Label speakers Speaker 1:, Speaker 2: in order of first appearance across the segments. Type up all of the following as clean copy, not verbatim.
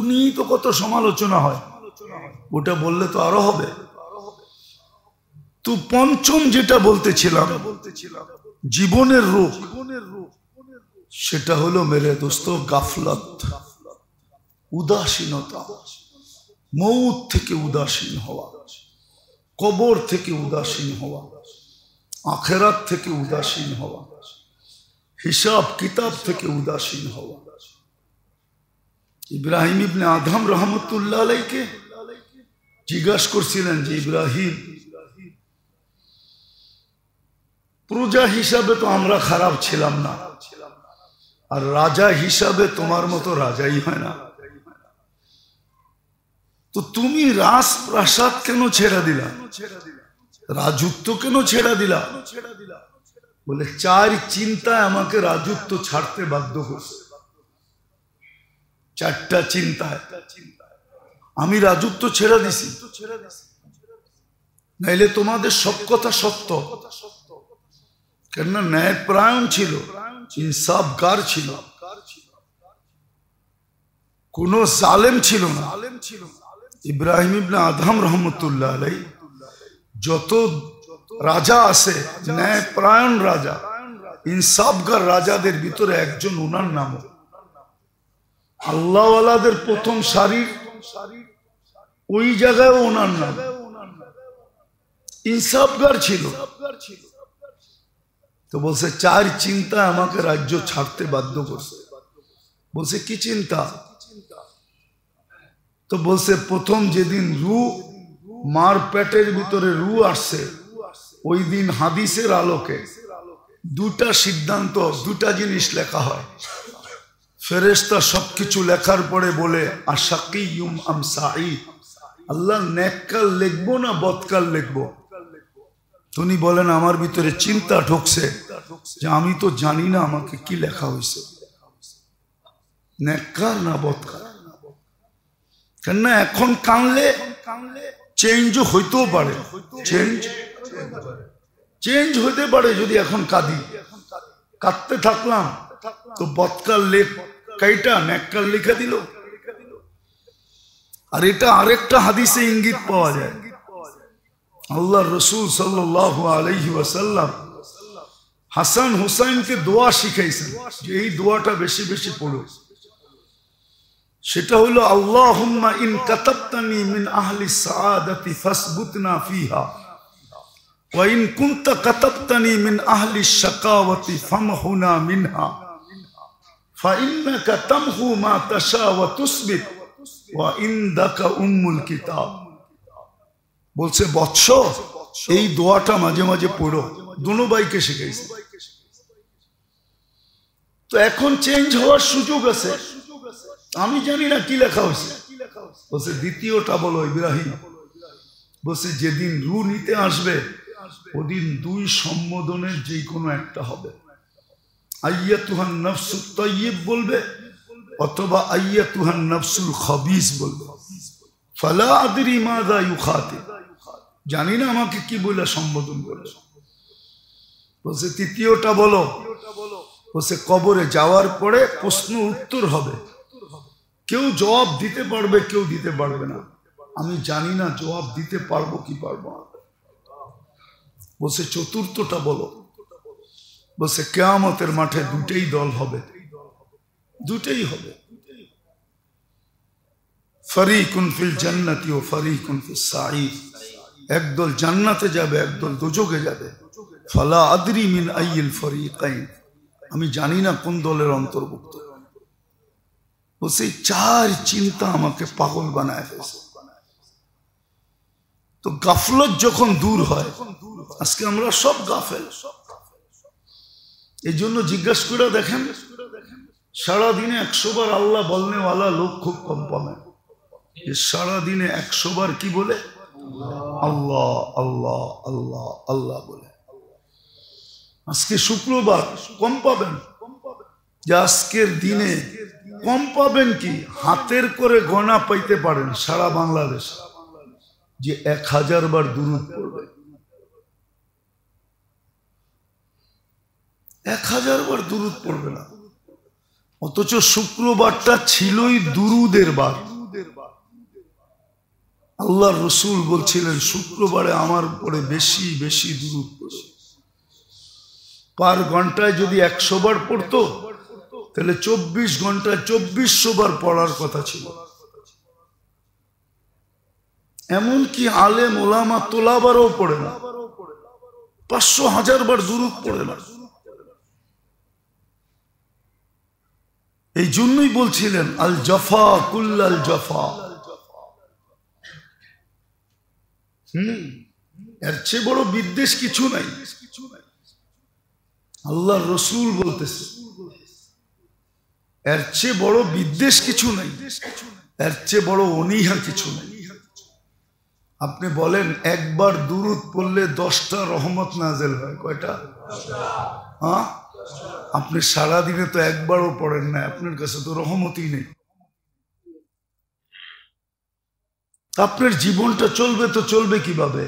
Speaker 1: নিয়েই তো কত সমালোচনা হয়, ওটা বললে তো আরো হবে। তো পঞ্চম যেটা বলতেছিলাম জীবনের রোগ, সেটা হলো মেরে দোস্ত গাফলত, উদাসীনতা। মৌত থেকে উদাসীন হওয়া, কবর থেকে উদাসীন হওয়া, আখেরাত থেকে উদাসীন হওয়া, হিসাব কিতাব থেকে উদাসীন হওয়া। ইব্রাহিম ইবনে আদম রহমতুল্লাহ আলাইকে জিজ্ঞাসা করছিলেন যে ইব্রাহিম, প্রজা হিসাবে তো আমরা খারাপ ছিলাম না, আর রাজা হিসাবে তোমার মতো রাজাই হয় না, তো তুমি রাজপ্রাসাদ কেন ছেড়ে দিলা, রাজত্ব কেন ছেড়ে দিলা? বলে চার চিন্তায় আমাকে রাজত্ব ছাড়তে বাধ্য করছে। চারটা চিন্তায় আমি রাজত্ব ছেড়ে দিছি, নাইলে তোমাদের সব কথা সত্য। কেননা ন্যায়পরায়ণ ছিল, ইনসাফগার ছিল, কোন জালেম ছিল না। ইব্রাহিম ইবনে আদম রহমতুল্লাহ আলাইহি যত রাজা আছে, ন্যায়পরায়ণ রাজা, ইনসাফগার রাজাদের ভিতরে একজন, ওনার নাম আল্লাহওয়ালাদের প্রথম সারির ওই জায়গায় ওনার নাম, ইনসাফগার ছিল। তো বলছে চার চিন্তা আমাকে রাজ্য ছাড়তে বাধ্য করছে। বলছে কি চিন্তা? তো বলছে প্রথম যেদিন মার পেটের ভিতরে রূহ আসছে, ওই দিন হাদিসের আলোকে দুটা সিদ্ধান্ত, দুটা জিনিস লেখা হয়। ফেরেশতা সবকিছু লেখার পরে বলে আশাকিয়ুম আম সাঈদ, আল্লাহ নেককাল লিখবো না বদকাল লিখবো? তিনি বলেন আমার ভিতরে চিন্তা ঢুকছে যে আমি তো জানি না আমাকে কি লেখা হয়েছে, নেককার না বদকার। কেননা এখন কানলে চেঞ্জ হইতেও পারে, চেঞ্জ হইতে পারে। যদি এখন কাঁদি, কাঁদতে থাকলাম তো বদকাল লেখ কাইটা নেককাল লিখে দিল। আর এটা আরেকটা হাদিসে ইঙ্গিত পাওয়া যায়। আল্লাহ রসুল সাল্লাল্লাহু আলাইহি ওয়াসাল্লাম হাসান হুসাইনকে দোয়া শিখাইছেন যে এই দোয়াটা বেশি বেশি পড়ো। সেটা হলো আল্লাহুম্মা ইন কাতাবতানি মিন আহলি সাআদাতি ফাসবুতনা ফিহা ওয়া ইন কুনতা কাতাবতানি মিন আহলি শাকাওয়াতি ফামহুনা মিনহা ফা ইন্নাকা তামহু মা তাশা ওয়া তুসবিত ওয়া ইনদাকা উম্মুল কিতাব। বলছে বৎস, এই দোয়াটা মাঝে মাঝে পড়ো। দুনো ভাইকে শিখাইছে। তো এখন চেঞ্জ হওয়ার সুযোগ আছে, আমি জানি না কি লেখা হয়েছে। বলছে দ্বিতীয়টা বলো ইব্রাহিম। বলছে যেদিন রূহ নিতে আসবে ওদিন দুই সম্বোধনের যে কোনো একটা হবে, আইয়াতুহান নাফসুত তাইয়্যিব বলবে অথবা আইয়াতুহান নাফসুল খাবিস বলবে। ফালা আদরি মাযা ইউখাতিব, জানি না আমাকে কি বলে সম্বোধন করবে। বলছে তৃতীয়টা বলো। বলছে কবরে যাওয়ার পরে প্রশ্ন উত্তর হবে, কেউ জবাব দিতে পারবে, কেউ দিতে পারবে না। আমি জানি না জবাব দিতে পারবো কি পারবো না। বলছে চতুর্থটা বলো। বলছে কিয়ামতের মাঠে দুটেই দল হবে, দুটেই হবে। ফারিকুন ফিল জান্নাতি ও ফারিকুন ফিস সাঈদ, একদল জান্নাতে যাবে, একদল দোজখে যাবে। ফালা আদরি মিন আইয়িল ফরিকাইন, আমি জানি না কোন দলের অন্তর্ভুক্ত। বলছে চার চিন্তা আমাকে পাগল বানায় ফেলছে। তো গাফলত যখন দূর হয়, আজকে আমরা সব গাফেল। এই জন্য জিজ্ঞাসা করে দেখেন, সারাদিনে 100 বার আল্লাহ বলনেওয়ালা লোক খুব কম পাবেন। সারাদিনে 100 বার কি বলে? আল্লাহ আল্লাহ আল্লাহ আল্লাহ বলে। আজকে শুক্রবার, কম পাবেন। যে আজকের দিনে কম পাবেন কি হাতের করে গণা পাইতে পারেন সারা বাংলাদেশ যে 1000 বার দুরূদ পড়বে। 1000 বার দুরূদ পড়বে না। অথচ শুক্রবারটা ছিলই দুরূদের বার। আল্লাহর রসুল বলছিলেন শুক্রবারে আমার উপরে বেশি বেশি দুরূদ পড়ো। পার ঘন্টায় যদি 100 বার পড়তো তাহলে 24 ঘন্টায় 2400 বার পড়ার কথা ছিল। এমনকি আলেম ওলামা তোলাবারও পড়ে না, 500-1000 বার দুরূদ পড়ে না। এই জন্যই বলছিলেন আল জাফা কুল্লাল জাফা। এর চেয়ে বড় বিদ্বেষ কিছু নাই। আল্লাহর রসুল বলতেছে এর চেয়ে বড় বিদ্বেষ কিছু নাই, এর চেয়ে বড় অনীহা কিছু নাই। আপনি বলেন একবার দুরূদ পড়লে 10টা রহমত নাযিল হয়। কয়টা? হ্যাঁ, আপনি সারাদিনে তো একবারও পড়েন না, আপনার কাছে তো রহমতই নেই। আপনার জীবনটা চলবে তো চলবে কিভাবে?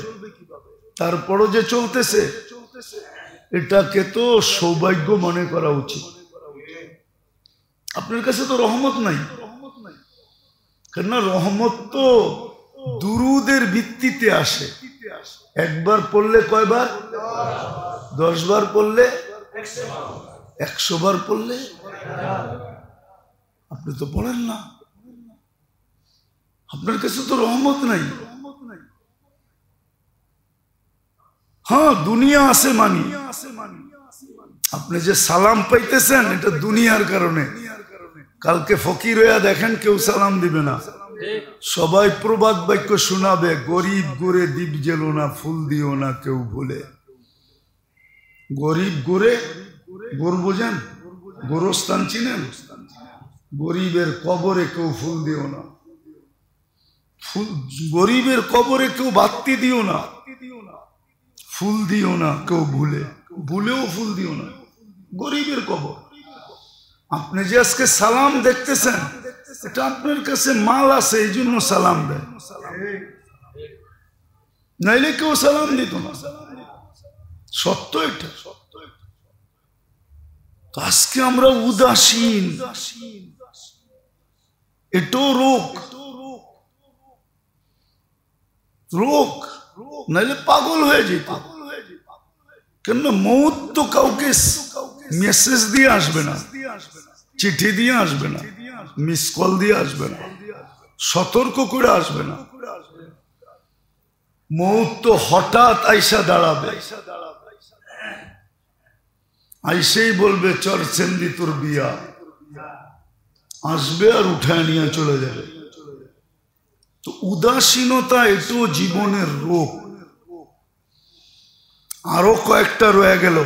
Speaker 1: তারপরও যে চলতেছে এটাকে তো সৌভাগ্য মনে করা উচিত। আপনার কাছে তো রহমত নাই, কেননা রহমত তো দুরুদের ভিত্তিতে আসে। একবার পড়লে কয়বার? 10 বার পড়লে 100 বার পড়লে। আপনি তো পড়েন না, আপনার কাছে তো রহমত নাই। হ্যাঁ, দুনিয়া আছে মানি। আপনি যে সালাম পাইতেছেন এটা দুনিয়ার কারণে। কালকে ফকির হইয়া দেখেন কেউ সালাম দিবে না, সবাই প্রবাদ বাক্য শোনাবে, গরিব গোরে দ্বীপ জেলো না, ফুল দিও না কেউ ভুলে। গরিব গোরে, গোর বোঝেন? গোরস্থান চিনেন? গরিবের কবরে কেউ ফুল দিও না, গরিবের কবরে কেউ বাতি দিও না, ফুল দিও না কেউ ভুলে, ভুলেও ফুল দিও না। গরিবের কবর। আপনি যে আজকে সালাম দেখতেছেন এটা আপনার কাছে মাল আছে এই জন্য সালাম দেয়, নাইলে কেউ সালাম দিত না। সত্য এটা। আজকে আমরা উদাসীন, এটাও রোগ। রোগ নাইলে পাগল হয়ে যেত। কেন? মৌত তো কাউকে মেসেজ দিয়ে আসবে না, চিঠি দিয়ে আসবে না, মিস কল দিয়ে আসবে না, সতর্ক করে আসবে না। মৌত তো হঠাৎ আইসা দাঁড়াবে, আইসেই বলবে চর সেন্দি তোর বিয়া, আসবে আর উঠায় নিয়ে চলে যাবে। তো উদাসীনতা এটাও জীবনের রোগ। আরো কয়েকটা রয়ে গেল,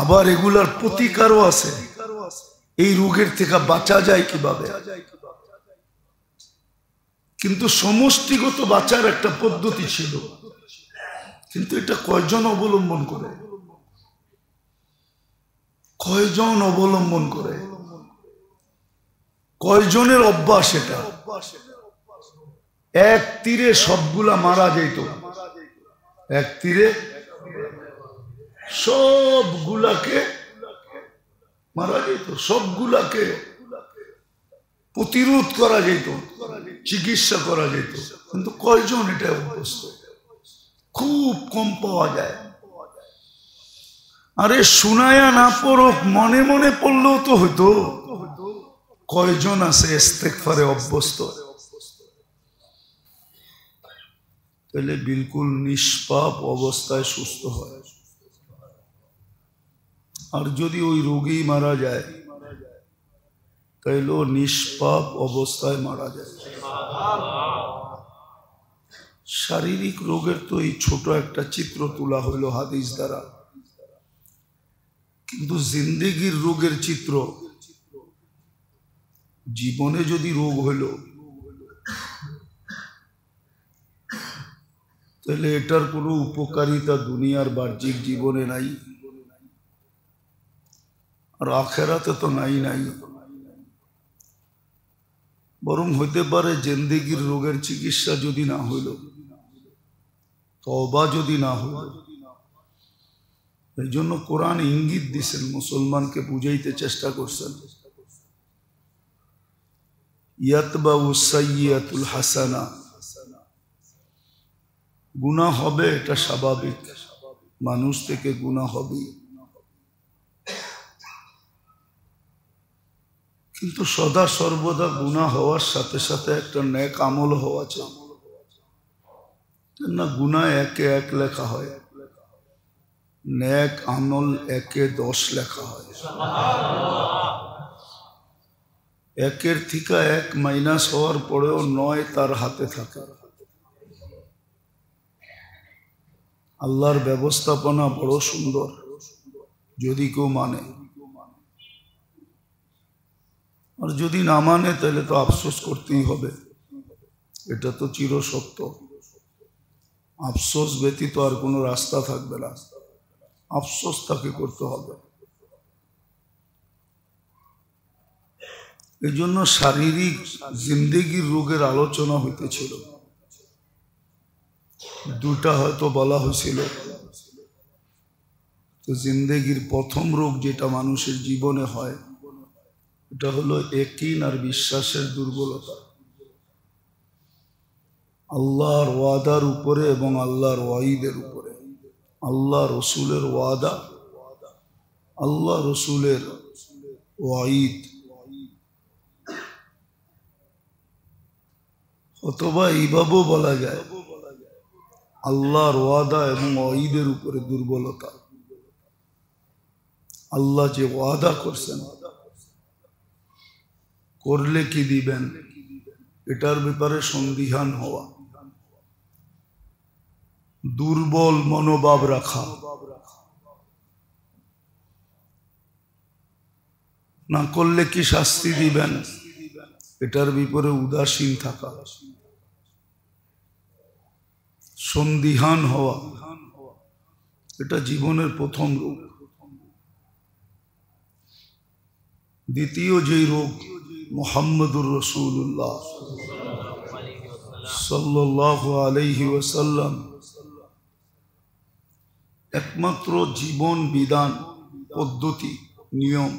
Speaker 1: আবার এগুলার প্রতিকারও আছে। এই রোগের থেকে বাঁচা যায় কিভাবে? কিন্তু সমষ্টিগত বাঁচার একটা পদ্ধতি ছিল, কিন্তু এটা কয়জন অবলম্বন করে? কয়জন অবলম্বন করে? কয়জনের অভ্যাস এটা? এক তীরে সবগুলা মারা যেত, এক তীরে সবগুলাকে মারা যেত, সবগুলাকে প্রতিরোধ করা যেত, চিকিৎসা করা যেত। কিন্তু কয়জন এটা অভ্যস্ত? খুব কম পাওয়া যায়। আরে শুনায়া না পড়ুক, মনে মনে পড়লেও তো হইতো। কয়জন আছে ইস্তেগফারে অভ্যস্ত? তাহলে বিলকুল নিষ্পাপ অবস্থায় সুস্থ হয়। আর যদি ওই রোগী মারা যায় তাইলেও নিষ্পাপ অবস্থায় মারা যায়। শারীরিক রোগের তো এই ছোট একটা চিত্র তোলা হইল হাদিস দ্বারা, কিন্তু জিন্দেগির রোগের চিত্র, জীবনে যদি রোগ হইল তাহলে এটার কোনো উপকারিতা দুনিয়ার বাহ্যিক জীবনে নাই, আর আখেরাতে তো নাই। বরং হইতে পারে জিন্দেগির রোগের চিকিৎসা যদি না হইল, তওবা যদি না হইল। এই জন্য কোরআন ইঙ্গিত দিছেন, মুসলমানকে বুঝাইতে চেষ্টা করছেন, ইয়াতবাউ সাইয়্যাতুল হাসানা গুনাহ হবে, এটা স্বাভাবিক, মানুষ থেকে গুনাহ হবে, কিন্তু সদা সর্বদা গুনাহ হওয়ার সাথে সাথে একটা নেক আমল হওয়া চাই না। গুনাহ একে এক লেখা হয়, নেক আমল একে 10 লেখা হয়। একের থেকে এক মাইনাস হওয়ার পরেও 9 তার হাতে থাকে। আল্লাহর ব্যবস্থাপনা বড় সুন্দর, যদি কেউ মানে, আর যদি না মানে তাহলে তো আফসোস করতেই হবে, এটা তো চিরসত্য। আফসোস ব্যতীত আর কোনো রাস্তা থাকবে না, আফসোস তাকে করতে হবে। এই জন্য শারীরিক জিন্দেগির রোগের আলোচনা হইতেছিল, দুটা হয়তো বলা হয়েছিল। তো জিন্দেগির প্রথম রোগ যেটা মানুষের জীবনে হয়, এটা হলো ইয়াকিন আর বিশ্বাসের দুর্বলতা, আল্লাহর ওয়াদার উপরে এবং আল্লাহর ওয়াইদের উপরে। আল্লাহ রসুলের ওয়াদা, আল্লাহ রসুলের ওয়াইদ, অথবা এইভাবেও বলা যায় আল্লাহর ওয়াদা এবং ওয়াইদের উপরে দুর্বলতা। আল্লাহ যে ওয়াদা করছেন, করলে কি দিবেন, এটার ব্যাপারে সন্দিহান হওয়া, দুর্বল মনোভাব রাখা, না করলে কি শাস্তি দিবেন, এটার ব্যাপারে উদাসীন থাকা, সন্দিহান হওয়া, এটা জীবনের প্রথম রোগ। দ্বিতীয় যেই রোগ, মুহাম্মদুর রাসূলুল্লাহ সাল্লাল্লাহু আলাইহি ওয়াসাল্লাম একমাত্র জীবন বিধান, পদ্ধতি, নিয়ম।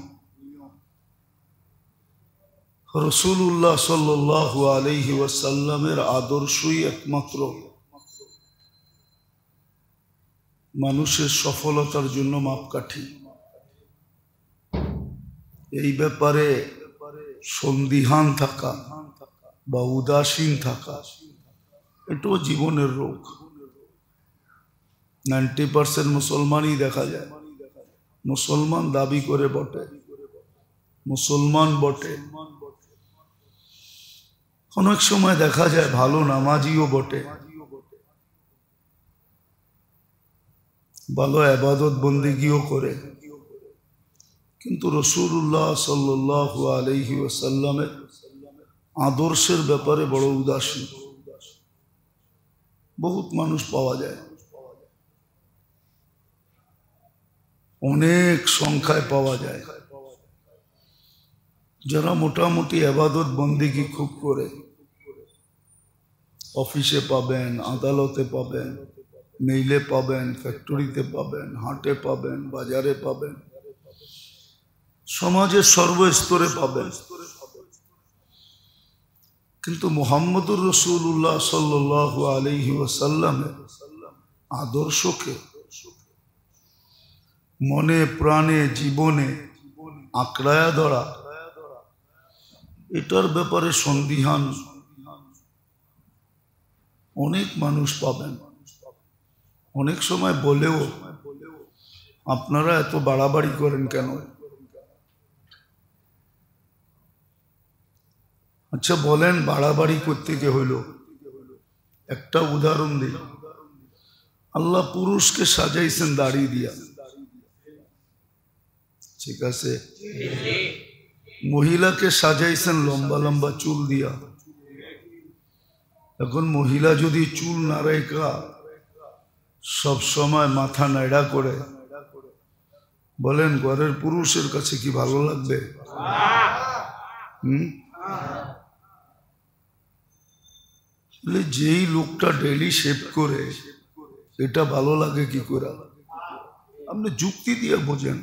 Speaker 1: রাসূলুল্লাহ সাল্লাল্লাহু আলাইহি ওয়াসাল্লামের আদর্শই একমাত্র মানুষের সফলতার জন্য মাপকাঠি। এই ব্যাপারে সন্দিহান থাকা বা উদাসীন থাকা, এটাও জীবনের রোগ। 90% মুসলমানই দেখা যায়, মুসলমান দাবি করে বটে, মুসলমান বটে, অনেক সময় দেখা যায় ভালো নামাজিও বটে, ভালো ইবাদত বন্দেগীও করে, কিন্তু রাসূলুল্লাহ সাল্লাল্লাহু আলাইহি ওয়াসাল্লামের আদর্শের ব্যাপারে বড় উদাসীন বহুত মানুষ পাওয়া যায়, অনেক সংখ্যায় পাওয়া যায়, যারা মোটামুটি ইবাদত বন্দেগী খুব করে। অফিসে পাবেন, আদালতে পাবেন, মেইলে পাবেন, ফ্যাক্টরিতে পাবেন, হাটে পাবেন, বাজারে পাবেন, সমাজের সর্বস্তরে পাবেন, কিন্তু মুহাম্মদুর রাসূলুল্লাহ সাল্লাল্লাহু আলাইহি ওয়াসাল্লামের আদর্শকে মনে প্রাণে জীবনে আঁকড়ায়া ধরা, এটার ব্যাপারে সন্দিহান অনেক মানুষ পাবেন। অনেক সময় বলেও, আপনারা এত বাড়াবাড়ি করেন কেন? আচ্ছা বলেন, বাড়াবাড়ি করতে কে হইল? একটা উদাহরণ দিই। আল্লাহ পুরুষকে সাজাইছেন দাড়ি দিয়া, ঠিক আছে, মহিলাকে সাজাইছেন লম্বা লম্বা চুল দিয়া। এখন মহিলা যদি চুল না রেখা সব সময় মাথা নাড়া করে, বলেন ঘরের পুরুষের কাছে কি ভালো লাগবে? যেই লোকটা ডেইলি শেভ করে, এটা ভালো লাগে কি করে? আপনি যুক্তি দিয়ে বোঝেন,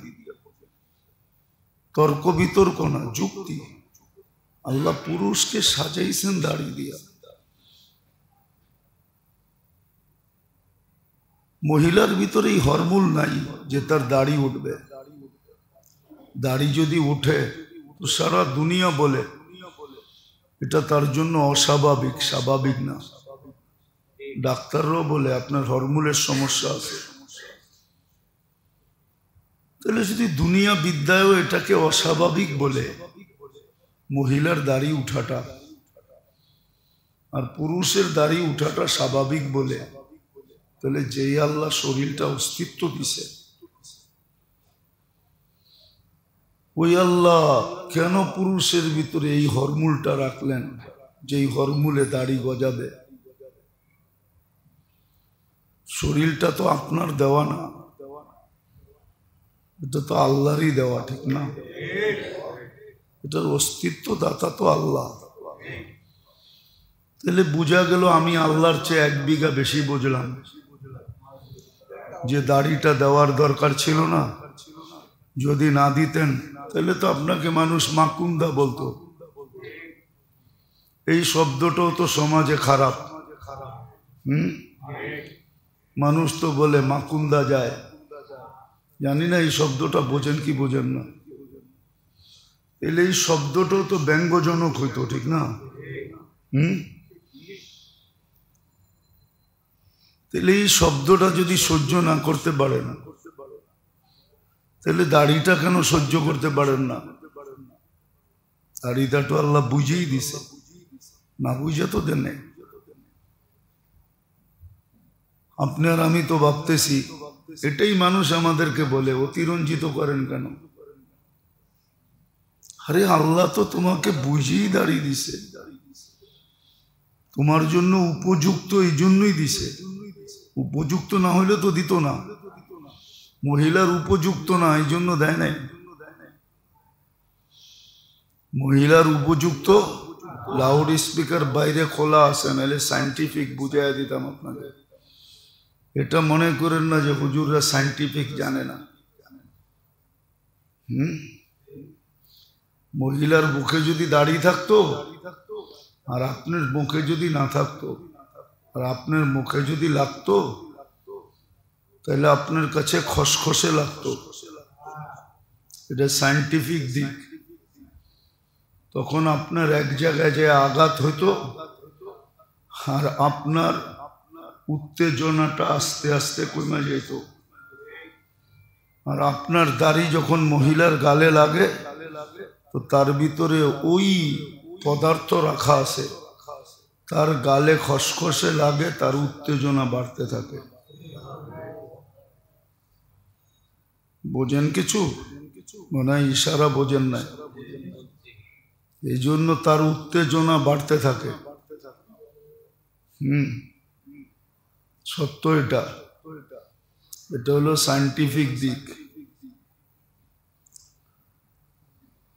Speaker 1: তর্ক বিতর্ক না, যুক্তি। আল্লাহ পুরুষকে সাজাইছেন দাড়ি দিয়া, মহিলার ভিতরে এই হরমোন নাই যে তার দাড়ি উঠবে। দাড়ি যদি উঠে তো সারা দুনিয়া বলে এটা তার জন্য অস্বাভাবিক, স্বাভাবিক না। ডাক্তাররাও বলে আপনার হরমোনের সমস্যা আছে। তাহলে যদি দুনিয়া বিদ্যায়ও এটাকে অস্বাভাবিক বলে মহিলার দাড়ি উঠাটা, আর পুরুষের দাড়ি উঠাটা স্বাভাবিক বলে, তাহলে যেই আল্লাহ শরীরটা অস্তিত্ব দিছে ওই আল্লাহ কেন পুরুষের ভিতরে এই হরমুলটা রাখলেন যেই হরমুলে দাড়ি গজাবে? শরীরটা তো আপনার দেওয়া না, এটা তো আল্লাহরই দেওয়া, ঠিক না? এটার অস্তিত্ব দাতা তো আল্লাহ। তাহলে বোঝা গেল আমি আল্লাহর চেয়ে 1 বিঘা বেশি বুঝলাম যে দাড়িটা দেওয়ার দরকার ছিল না। যদি না দিতেন তাহলে তো আপনাকে মানুষ মাকুন্দা বলতো। এই শব্দটাও তো সমাজে খারাপ। মানুষ তো বলে মাকুন্দা যায়, জানি না এই শব্দটা বোঝেন কি বোঝেন না। তাহলে এই শব্দটাও তো ব্যঙ্গজনক হইতো, ঠিক না? তাহলে এই শব্দটা যদি সহ্য না করতে পারেন তাহলে দাড়িটা কেন সহ্য করতে পারেন না? দাড়িটা তো আল্লাহ বুঝেই দিছে, না বুঝে তো দেন। আপনি আর আমি তো ভাবতেছি এটাই মানুষ আমাদেরকে বলে অতিরঞ্জিত করেন কেন? আরে আল্লাহ তো তোমাকে বুঝেই দাড়ি দিছে, তোমার জন্য উপযুক্ত, এই জন্যই দিছে। উপযুক্ত না হইলে তো দিত না। মহিলার উপযুক্ত না এই জন্য দেয় নাই। মহিলার উপযুক্ত লাউড স্পিকার বাইরে খোলা আছে, নাহলে সায়েন্টিফিক বুঝাইয়া দিতাম আপনাদের। এটা মনে করেন না যে হুজুররা সায়েন্টিফিক জানে না। মহিলার মুখে যদি দাড়ি থাকতো আর আপনার মুখে যদি না থাকতো, আর আপনার মুখে যদি লাগতো তাহলে আপনার কাছে খসখসে লাগতো। এটা সায়েন্টিফিক দিক। তখন আপনার এক জায়গায় যে আঘাত হতো আর আপনার উত্তেজনাটা আস্তে আস্তে কমে যেত। আর আপনার দাড়ি যখন মহিলার গালে লাগে তো তার ভিতরে ওই পদার্থ রাখা আছে, তার গালে খসখসে লাগে, তার উত্তেজনা বাড়তে থাকে। বোঝেন কিছু? মনে হয় ইশারা বোঝেন না। এই জন্য তার উত্তেজনা বাড়তে থাকে। সত্য এটা। এটা হলো সায়েন্টিফিক দিক।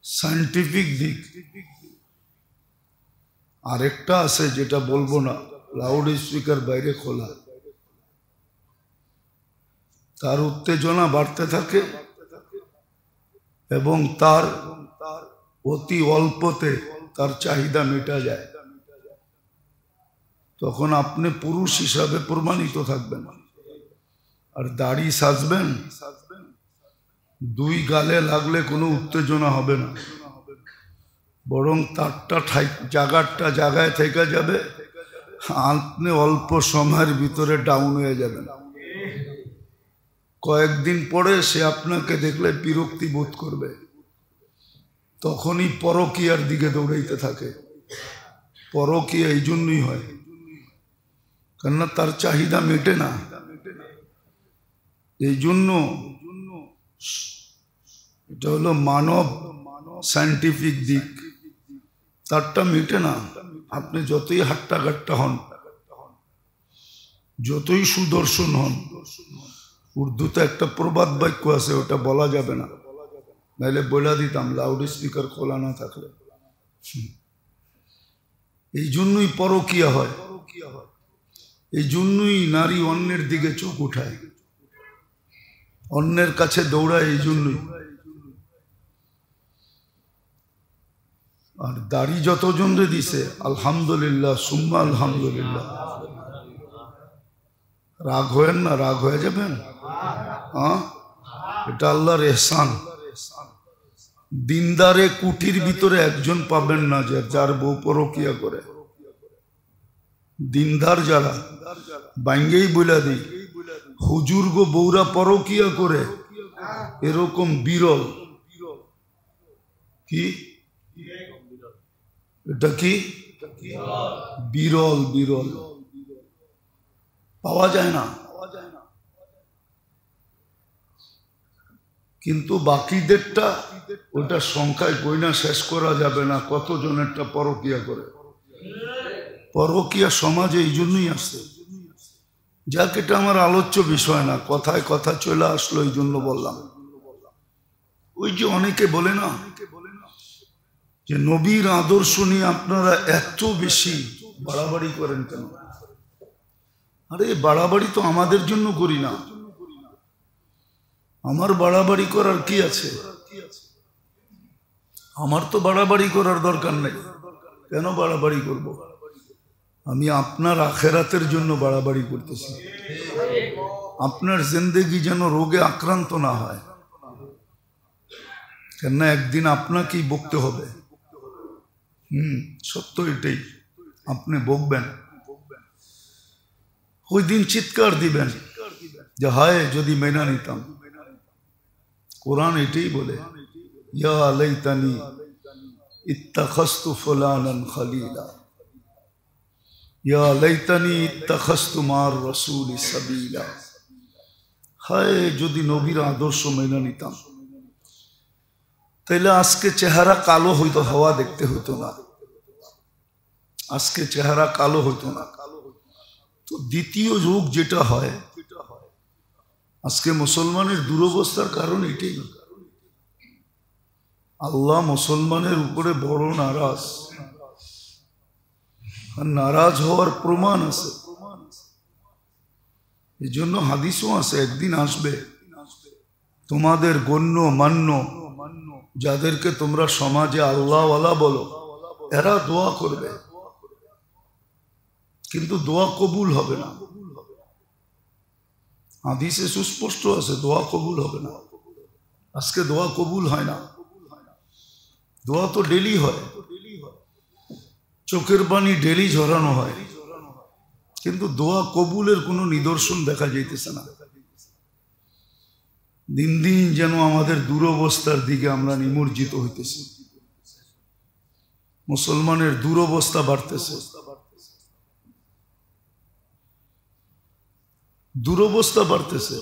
Speaker 1: সায়েন্টিফিক দিক। আরেকটা আছে যেটা বলবো না, লাউড স্পিকার বাইরে খোলা, তার উত্তেজনা বাড়তে থাকে এবং তার অতি অল্পতে তার চাহিদা মেটা যায়। তখন আপনি পুরুষ হিসাবে প্রমাণিত থাকবেন। আর দাড়ি সাজবেন, 2 গালে লাগলে কোনো উত্তেজনা হবে না, বরং তারটা জায়গায় থেকে যাবে। আপনি অল্প সময়ের ভিতরে ডাউন হয়ে যাবেন। কয়েকদিন পরে সে আপনাকে দেখলে বিরক্তি বোধ করবে, তখনই পরকীয়ার দিকে দৌড়াইতে থাকে। পরকীয়া এই জন্যই হয় কেননা তার চাহিদা মেটে না। এই জন্য এটা হলো মানব সায়েন্টিফিক দিক, তারটা মেটে না। আপনি যতই হাট্টাঘাট্টা হন, যতই সুদর্শন হন, উর্দুতে একটা প্রবাদ বাক্য আছে, ওটা বলা যাবে না, নাহলে বলে দিতাম লাউড স্পিকার খোলা না থাকলে। এই জন্যই পরকীয়া হয়, এই জন্যই নারী অন্যের দিকে চোখ উঠায়, অন্যের কাছে দৌড়ায়। এই জন্যই। আর দাড়ি যতজনরে দিছে আলহামদুলিল্লাহ, সুম্মা আলহামদুলিল্লাহ। রাগ হয়েন না, রাগ হয়ে যাবেন। হ্যাঁ, এটা আল্লাহর এহসান। দিনদারে কুটির ভিতরে একজন পাবেন না যে যার বউ পরকিয়া করে। দিনদার যারা, বাইঙ্গেই বইলা দিই, হুজুর গো বউরা পরকিয়া করে, এরকম বিরল। কি এটা? কি বিরল? বিরল পাওয়া যায় না। কিন্তু বাকিদেরটা, ওটা সংখ্যায় গয়না শেষ করা যাবে না কতজনেরটা পরকিয়া করে। পরকিয়া সমাজে এই জন্যই আসছে। যাক, এটা আমার আলোচ্য বিষয় না, কথায় কথা চলে আসলো, এই জন্য বললাম। ওই যে অনেকে বলে না যে নবীর আদর্শ নিয়ে আপনারা এত বেশি বাড়াবাড়ি করেন কেন? আরে বাড়াবাড়ি তো আমাদের জন্য করি না। আমার বাড়াবাড়ি করার কি আছে? আমার তো বাড়াবাড়ি করার দরকার নেই। কেন বাড়াবাড়ি করব? আমি আপনার আখেরাতের জন্য বাড়াবাড়ি করতেছি। আপনার জিন্দেগি যেন রোগে আক্রান্ত না হয়, কেননা একদিন আপনাকেই বকতে হবে। সত্য এটাই, আপনি বকবেন। ওই দিন চিৎকার দিবেন যে হায় যদি মেনে নিতাম। কোরআন এটাই বলে, ইয়া লাইতানি ইত্তাখাযতু ফুলানান খলিলা, ইয়া লাইতানি ইত্তাখাযতু মা'আর রাসূলি সাবিলা। হায় যদি নবীর আদর্শ মেনে নিতাম, তাহলে আজকে চেহারা কালো হইতো, হওয়া দেখতে হইতো না। আজকে চেহারা কালো হইতো না। তো দ্বিতীয় যুগ যেটা হয়, আজকে মুসলমানের দুরবস্থার কারণ এটাই। আল্লাহ মুসলমানের উপরে বড় নারাজ, আর নারাজ হওয়ার প্রমাণ আছে। এই জন্য হাদিসও আছে, একদিন আসবে তোমাদের গণ্য মান্য যাদেরকে তোমরা সমাজে আল্লাহওয়ালা বলো, এরা দোয়া করবে, কিন্তু দোয়া কবুল হবে না। হাদিসে সুস্পষ্ট আছে, দোয়া কবুল হবে না। আজকে দোয়া কবুল হয় না। দোয়া তো ডেলি হয়, চোখের পানি ডেলি ঝরানো হয়, কিন্তু দোয়া কবুলের কোনো নিদর্শন দেখা যাইতেছে না। দিন দিন যেন আমাদের দুরবস্থার দিকে আমরা নিমজ্জিত হইতেছি। মুসলমানের দুরবস্থা বাড়তেছে, দুরবস্থা বাড়তেছে,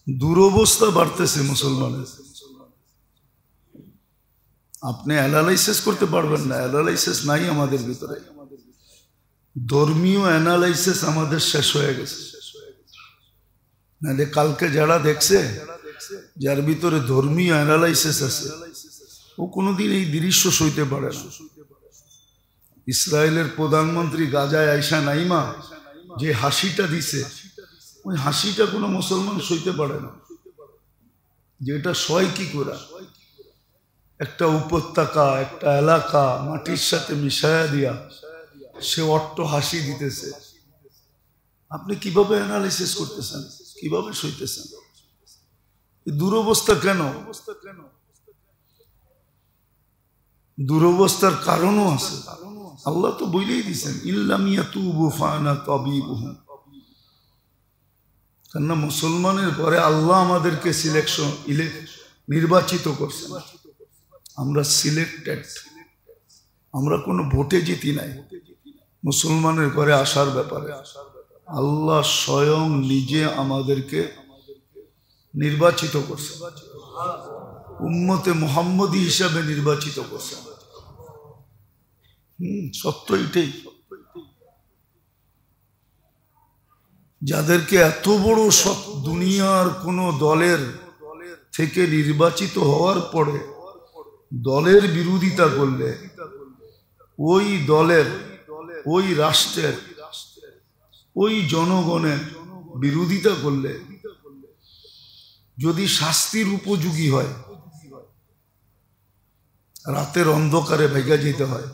Speaker 1: দুরবস্থা বাড়তেছে মুসলমানের। আপনি অ্যানালাইসিস করতে পারবেন না, অ্যানালাইসিস নাই আমাদের ভিতরে। ধর্মীয় অ্যানালাইসিস আমাদের শেষ হয়ে গেছে। নাহলে কালকে যারা দেখছে, যার ভিতরে ধর্মীয় অ্যানালাইসিস আছে, ও কোনোদিন এই দৃশ্য সইতে পারে না। ইসরায়েলের প্রধানমন্ত্রী গাজায় আয়সা নাইমা যে হাসিটা দিছে, ওই হাসিটা কোনো মুসলমান সইতে পারে না। যে এটা সয় কি করে? একটা উপত্যকা, একটা এলাকা মাটির সাথে মিশায়া দিয়া সে অট্ট হাসি দিতেছে। আপনি কিভাবে অ্যানালাইসিস করতেছেন? কিভাবে সইতেছেন? দুরবস্থা কেন? দুরবস্থার কারণও আছে। আল্লাহ তো বলেই দিয়েছেন, ইল্লাম ইয়াতুবু ফাআনা তাবিবুহুম। কেননা মুসলমানের পরে আল্লাহ আমাদেরকে নির্বাচিত করছেন। আমরা সিলেক্টেড, আমরা কোনো ভোটে জিতি নাই। মুসলমানের ঘরে আসার ব্যাপারে আল্লাহ স্বয়ং নিজে আমাদেরকে নির্বাচিত করছেন, উম্মতে মুহাম্মদী হিসাবে নির্বাচিত করছেন। সত্য এটাই। যাদেরকে এত বড় দুনিয়ার কোন দলের থেকে নির্বাচিত হওয়ার পরে দলের বিরোধিতা করলে, ওই দলের, ওই রাষ্ট্রের, ওই জনগণের বিরোধিতা করলে যদি শাস্তির উপযোগী হয়, রাতের অন্ধকারে ভেগে যেতে হয়।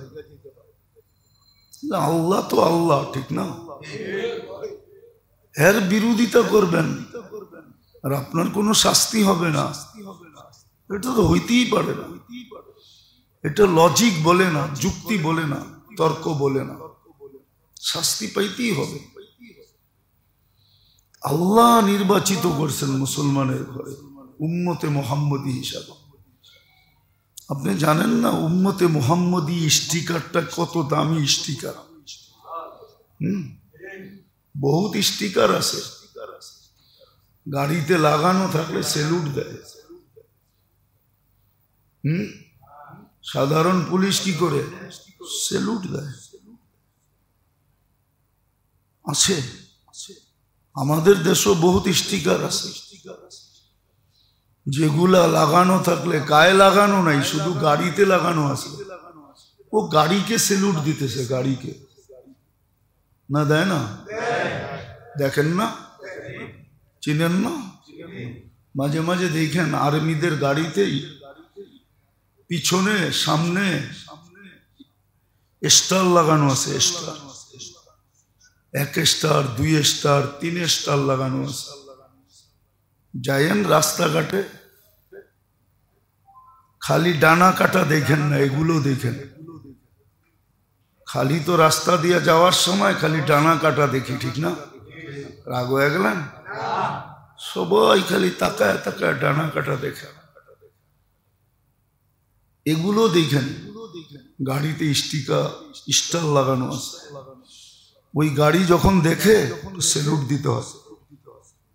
Speaker 1: আল্লাহ তো আল্লাহ, ঠিক না? এর বিরোধিতা করবেন আর আপনার কোনো শাস্তি হবে না, এটা তো হইতেই পারে না। এটা লজিক বলে না, যুক্তি বলে না, তর্ক বলে না, শাস্তি পাইতেই হবে। আল্লাহ নির্বাচিত করছেন মুসলমানের ঘরে উম্মতে মুহাম্মদী হিসাবে। আপনি জানেন না উম্মতে মুহাম্মদী স্টিকারটা কত দামি স্টিকার? বহুত স্টিকার আছে, গাড়িতে লাগানো থাকলে সেলুট দেয়। সাধারণ পুলিশ কি করে? সেলুট দেয়। আছে, আমাদের দেশও বহুত স্টিকার আছে যেগুলা লাগানো থাকলে, গায়ে লাগানো নাই, শুধু গাড়িতে লাগানো আছে। ও গাড়িকে সেলুট দিতেছে, গাড়িকে না দেয় না? দেখেন না, চিনেন না? মাঝে মাঝে দেখেন আর্মিদের গাড়িতেই পিছনে সামনে স্টার লাগানো আছে, স্টার, 1 স্টার 2 স্টার 3 স্টার লাগানো আছে। যায়েন রাস্তাঘাটে, খালি ডানা কাটা দেখেন না, এগুলো দেখেন। খালি তো রাস্তা দিয়ে যাওয়ার সময় খালি ডানা কাটা দেখি, ঠিক না? রাগ হয়ে গেলেন? সবাই খালি তাকায় তাকায় ডানা কাটা দেখে, এগুলো দেখেন। গাড়িতে স্টার লাগানো আছে, ওই গাড়ি যখন দেখে সেলুট দিতে হয়,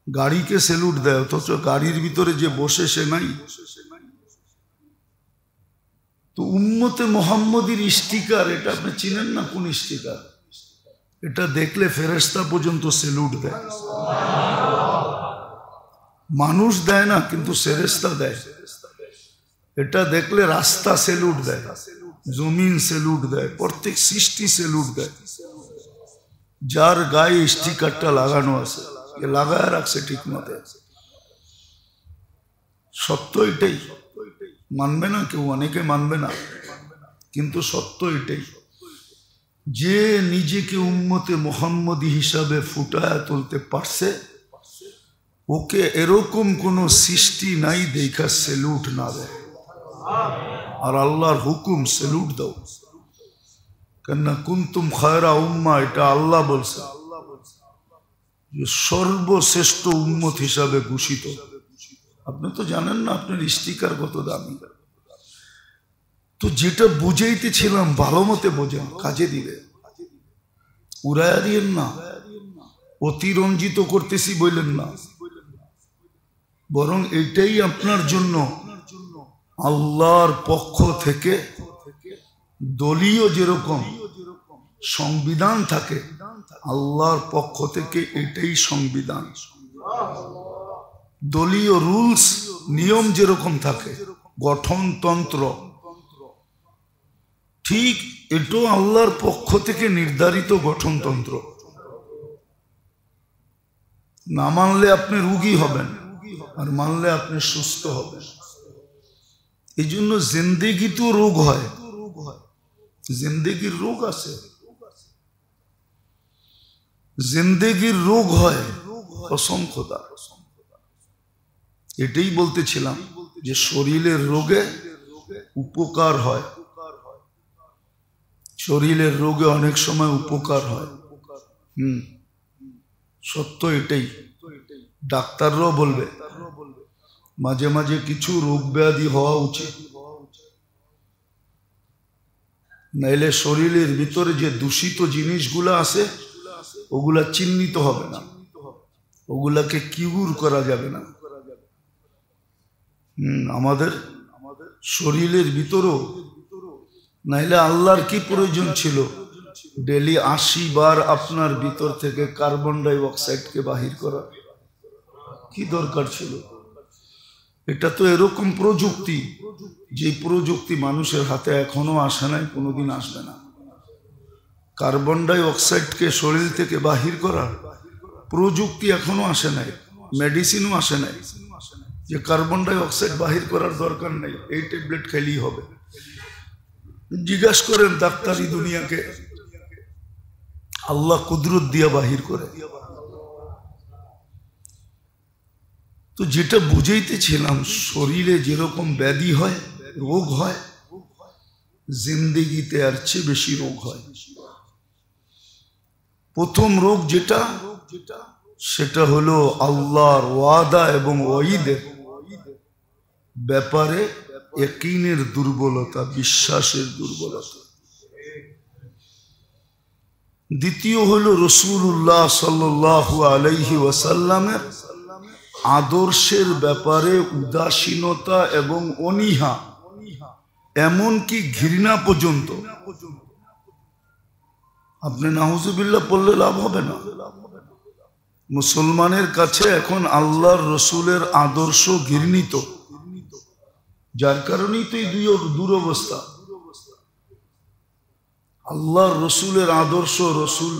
Speaker 1: গাড়িকে সেলুট দেয়। অথচ গাড়ির ভিতরে যে বসে সে নাই। তো উম্মতে মুহাম্মদীর স্টিকার, এটা আপনি চিনেন না কোন স্টিকার? এটা দেখলে ফেরেশতা পর্যন্ত সেলুট দেয়। মানুষ দেয় না, কিন্তু ফেরেশতা দেয়। এটা দেখলে রাস্তা সেলুট দেয়, জমিন সেলুট দেয়, প্রত্যেক সৃষ্টি সেলুট দেয়। যার গায়ে স্টিকারটা লাগানো আছে, লাগায় রাখছে ঠিক মতো। সত্য এটাই, মানবে না কেউ, অনেকে মানবে না, কিন্তু সত্য এটাই। যে নিজেকে উম্মতে মুহাম্মদী হিসাবে ফুটায় তুলতে পারছে, ওকে এরকম কোন সৃষ্টি নাই দেখা সেলুট না দেয়। আর আল্লাহর হুকুম সেলুট দাও, কেননা কুনতুম খায়রা উম্মাহ, এটা আল্লাহ বলছে, যে সর্বশ্রেষ্ঠ উম্মত হিসাবে ঘোষিত। আপনি তো জানেন না আপনার স্টিকার কত দামি। তো যেটা বুঝাইতেছিলাম ভালো মতে বোঝেন, কাজে দিবে, উড়াইয়া দিয়েন না, অতিরঞ্জিত করতেছি বললেন না, বরং এটাই আপনার জন্য আল্লাহর পক্ষ থেকে দলীয় যেরকম সংবিধান থাকে, আল্লাহর পক্ষ থেকে এটাই সংবিধান। দলীয় রুলস নিয়ম যেরকম থাকে, গঠনতন্ত্র, ঠিক এটাও আল্লাহর পক্ষ থেকে নির্ধারিত গঠনতন্ত্র। না মানলে আপনি রোগী হবেন, আর মানলে আপনি সুস্থ হবেন। এই জন্য জিন্দেগিতেও রোগ হয়, জিন্দেগির রোগ আছে, জিন্দেগির রোগ হয় অসংখ্যতা। এটাই বলতেছিলাম যে শরীরের রোগে উপকার হয়, শরীরের রোগে অনেক সময় উপকার হয়। সত্য এটাই। ডাক্তাররাও বলবে মাঝে মাঝে কিছু রোগ ব্যাধি হওয়া উচিত, নাইলে শরীরের ভিতরে যে দূষিত জিনিসগুলো আছে ওগুলা চিহ্নিত হবে না, ওগুলাকে কিউর করা যাবে না। আমাদের শরীরের ভিতরেও, নাইলে আল্লাহর কি প্রয়োজন ছিল ডেলি 80 বার আপনার ভিতর থেকে কার্বন ডাই অক্সাইডকে বাহির করা? কি দরকার ছিল? এটা তো এরকম প্রযুক্তি, যে প্রযুক্তি মানুষের হাতে এখনো আসে নাই, কোনোদিন আসবে না। কার্বন ডাই অক্সাইডকে শরীর থেকে বাহির করার প্রযুক্তি এখনো আসে নাই, মেডিসিনও আসে নাই যে কার্বন ডাই অক্সাইড বাহির করার দরকার নেই, এই ট্যাবলেট খেলেই হবে। জিজ্ঞাসা করেন ডাক্তারি দুনিয়াকে, আল্লাহ কুদরত দিয়া বাহির করে। তো যেটা বুঝাইতেছিলাম, শরীরে যেরকম ব্যাধি হয়, রোগ হয়, জিন্দেগিতে আর চেয়ে বেশি রোগ হয়। প্রথম রোগ যেটা, সেটা হলো আল্লাহর ওয়াদা এবং ওয়াইদের ব্যাপারে ইয়াকিনের দুর্বলতা, বিশ্বাসের দুর্বলতা। দ্বিতীয় হলো রাসূলুল্লাহ সাল্লাল্লাহু আলাইহি ওয়াসাল্লামের আদর্শের ব্যাপারে উদাসীনতা এবং অনীহা, এমনকি ঘৃণা পর্যন্ত। আপনি নাউজুবিল্লাহ পড়লে লাভ হবে না। মুসলমানের কাছে এখন আল্লাহর রসুলের আদর্শ ঘৃণিত, যার কারণেই তো এই দুরবস্থা। আল্লাহর রসুলের আদর্শ, রসুল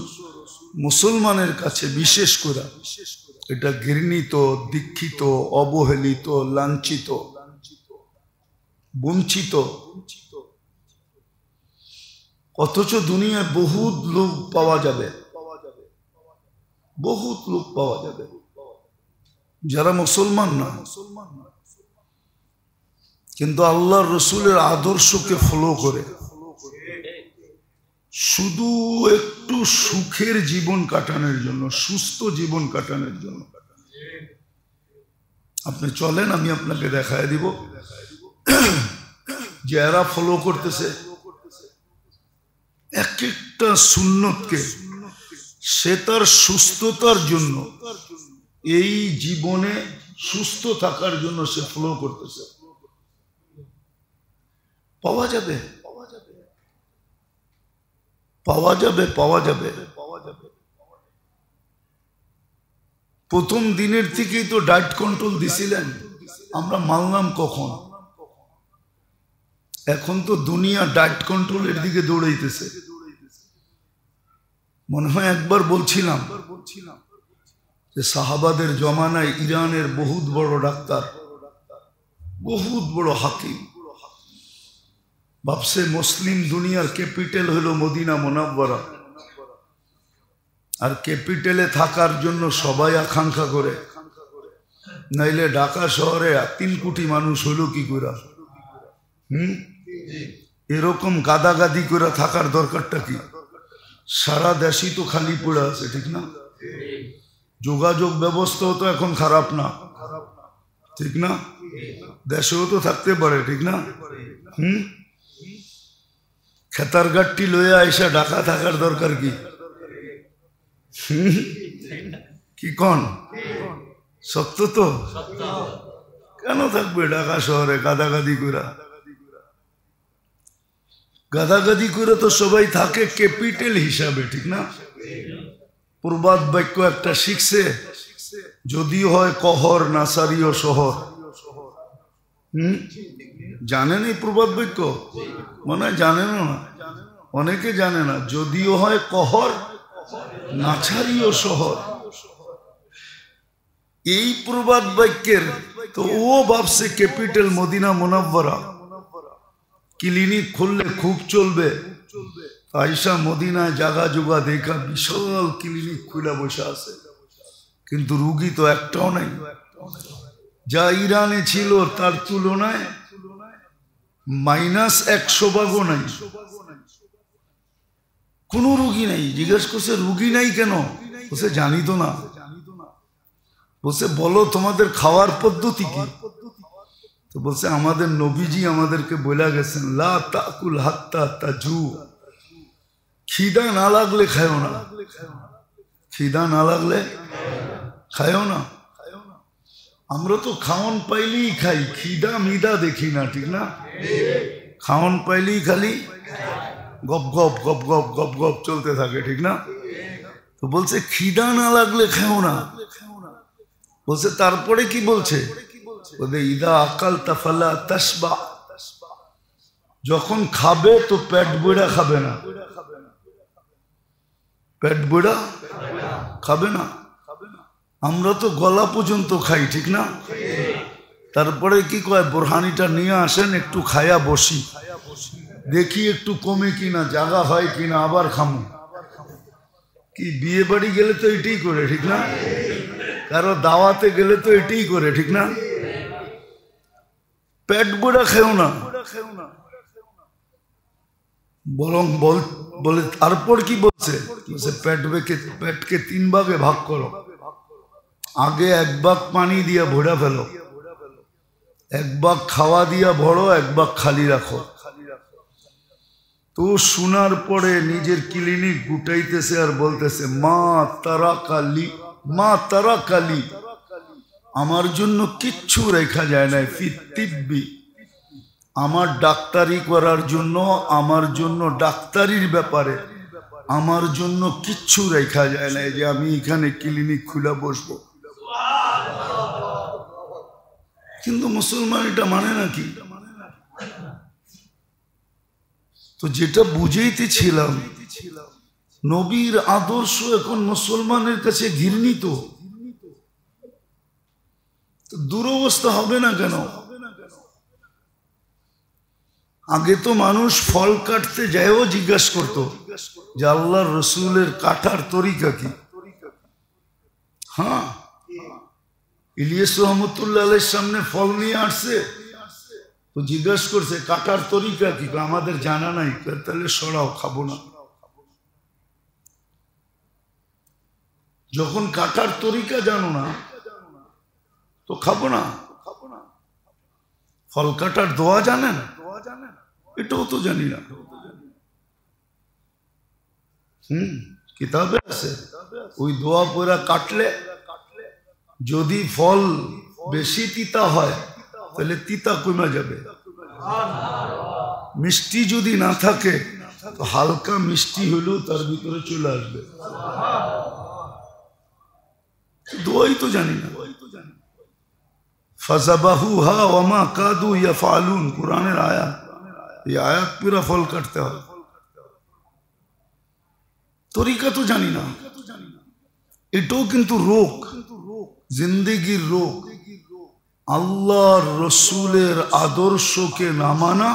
Speaker 1: মুসলমানের কাছে বিশেষ করে এটা ঘৃণিত, দীক্ষিত, অবহেলিত, লাঞ্ছিত, বঞ্চিত। অথচ দুনিয়ায় বহুত লোক পাওয়া যাবে, বহুত লোক পাওয়া যাবে যারা মুসলমান না, কিন্তু আল্লাহর রসুলের আদর্শকে ফলো করে শুধু একটু সুখের জীবন কাটানোর জন্য, সুস্থ জীবন কাটানোর জন্য। আপনি চলেন, আমি আপনাকে দেখায় দিব যে এরা ফলো করতেছে এক একটা সুন্নতকে, সে তার সুস্থতার জন্য, এই জীবনে সুস্থ থাকার জন্য সে ফলো করতেছে। পাওয়া যাবে, পাওয়া যাবে, পাওয়া যাবে। প্রথম দিনের থেকেই তো ডায়েট কন্ট্রোল দিছিলেন, আমরা মানলাম কখন? এখন তো দুনিয়া ডায়েট কন্ট্রোলের দিকে দৌড়াইতেছে। মনে হয় একবার বলছিলাম যে সাহাবাদের জমানায় ইরানের বহুত বড় ডাক্তার, বহুত বড় হাকিম, ভাবছে মুসলিম দুনিয়ার ক্যাপিটাল হলো মদিনা মুনাওয়ারা, আর ক্যাপিটালে থাকার জন্য সবাই আকাঙ্ক্ষা করে, নাইলে ঢাকা শহরে 3 কোটি মানুষ হলো কি করে? এরকম গাদাগাদি করে থাকার দরকারটা কি? সারা দেশই তো খালি পড়ে আছে, ঠিক না? যোগাযোগ ব্যবস্থাও তো এখন খারাপ না, ঠিক না? দেশেও তো থাকতে পারে, ঠিক না? খেতার গাঠটি লইয়া আইসা ঢাকা থাকার দরকার কি? কি কন? সত্য তো? কেন থাকবে ঢাকা শহরে গাদাগাদি করে? গাদাগাদি করে তো সবাই থাকে ক্যাপিটাল হিসাবে, ঠিক না? প্রবাদ বাক্য একটা শিখছে, যদি হয় কহর নাসারিও শহর। জানেন এই প্রবাদ বাক্য? মনে হয় জানেন না, অনেকে জানে না। যদিও হয় কহর নাছারিও শহর, এই প্রবাদ বাক্যের তো ও ভাবছে ক্যাপিটাল মদিনা মুনাওয়ারা, ক্লিনিক খুললে খুব চলবে। আয়সা মদিনায় জাগা জুগা দেখা বিশাল ক্লিনিক খুলে বসে আছে, কিন্তু রুগী তো একটাও নাই। যা ইরানে ছিল তার তুলনায় -100 ভাগও নাই, কোনো রুগী নাই। জিজ্ঞেস করছে রুগী নাই কেন? বলছে জানি তো না। বলছে বলো তোমাদের খাওয়ার পদ্ধতি কি? তো বলছে আমাদের নবীজি আমাদেরকে বলে গেছেন, লা তাকুল হাত্তা তাজু, খিদা না লাগলে খায়ও না, খিদা না লাগলে খায়ও না। আমরা তো খাওন পাইলেই খাই, খিদা মিদা দেখি না, ঠিক না? খাওন পাইলেই খালি গপ গপ গপ গপ গপ গপ চলতে থাকে, ঠিক না? তো বলছে খিদা না লাগলে খাও না। বলছে তারপরে কি বলছে? ইদা আকাল তাফালা তাসবা, যখন খাবে তো পেট বইড়া খাবে না, পেট বইড়া খাবে না। আমরা তো গলা পর্যন্ত খাই, ঠিক না? তারপরে কি কয়, বোরহানিটা নিয়ে আসেন, একটু খায়া বসি, দেখি একটু কমে কিনা, জাগা হয় কিনা, আবার খামো। কি বিয়ে বাড়ি গেলে তো এটাই করে, ঠিক না? কারো দাওয়াতে গেলে তো এটাই করে, ঠিক না? পেট ভরা খেও না, বরং বলে তারপর কি বলছে, পেটকে 3 ভাগে ভাগ করো। আগে 1 ভাগ পানি দিয়া ভরা ফেলো, 1 ভাগ খাওয়া দিয়া ভরো, 1 ভাগ খালি রাখো। তো শোনার পরে নিজের ক্লিনিক গুটাইতেছে আর বলতেছে, মা তারা কালি, আমার জন্য কিচ্ছু রেখা যায় না। ফিতিব্বি, আমার ডাক্তারি করার জন্য, আমার জন্য ডাক্তারির ব্যাপারে আমার জন্য কিচ্ছু রেখা যায় না যে আমি এখানে ক্লিনিক খুলে বসবো। কিন্তু মুসলমান এটা মানে নাকি? তো যেটা বুঝাইতেছিলাম, নবীর আদর্শ এখন মুসলমানের কাছে ঘৃণিত। দুরবস্থা হবে না কেন? আগে তো মানুষ ফল কাটতে যায়ও জিজ্ঞাসা করতো যে আল্লাহর রসুলের কাটার তরিকা কি। হ্যাঁ, ইলিয়াস রহমতুল্লাহ আলাইহির সামনে ফল নিয়ে আসছে, তো জিজ্ঞাসা করছে কাটার তরিকা কি? আমাদের জানা নাই। তাহলে সরাও, খাবো না। যখন কাটার তরিকা জানো না তো খাবো না। ফল কাটার দোয়া জানেন? এটাও তো জানি না। কিতাবে আছে, ওই দোয়া পড়া কাটলে যদি ফল বেশি তিতা হয় তাহলে তিতা কমে যাবে। মিষ্টি যদি না থাকে তো হালকা মিষ্টি হলেও তার ভিতরে চলে আসবে। দোয়াই তো জানি না। ফাযাবাহুহা ওয়া মা কাদু ইয়াফআলুন, কুরআনের আয়াত। এই আয়াত পুরা ফল কাটতে হয়। তরিকা তো জানি না। এটাও কিন্তু রোগ, জিন্দেগির রোগ। আল্লাহর রসুলের আদর্শকে না মানা,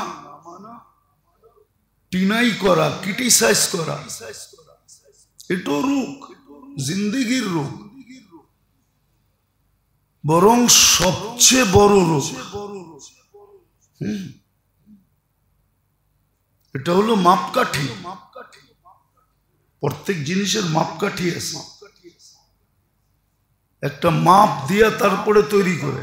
Speaker 1: টিনাই করা, ক্রিটিসাইজ করা, এটাও রোগ, জিন্দেগির রোগ। বরং সবচেয়ে বড় রোগ এটা হলো মাপকাঠি। প্রত্যেক জিনিসের মাপকাঠি আছে, একটা মাপ দিয়া তারপরে তৈরি করে।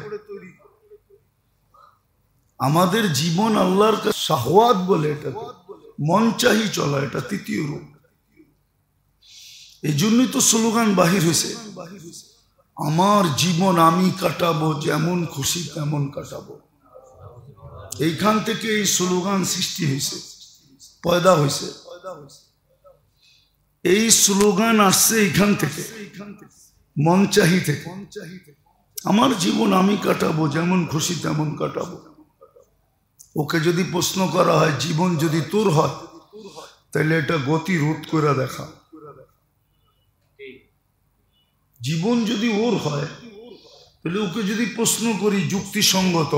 Speaker 1: আমাদের জীবন আল্লাহর কাছে শাহওয়াত বলে, এটাকে মন চাহি চলা, এটা তৃতীয় রূপ। এই জন্যই তো স্লোগান বাহির হয়েছে, আমার জীবন আমি কাটাবো, যেমন খুশি তেমন কাটাবো। এইখান থেকে এই স্লোগান সৃষ্টি হয়েছে, পয়দা হয়েছে। এই স্লোগান আসছে এইখান থেকে, মন চাহি থেকে। আমার জীবন আমি কাটাবো, যেমন খুশি তেমন কাটাবো। ওকে যদি প্রশ্ন করা হয় জীবন যদি তোর হয় তাহলে এটা গতি রোধ করে দেখা। জীবন যদি ওর হয় তাহলে ওকে যদি প্রশ্ন করি যুক্তিসঙ্গত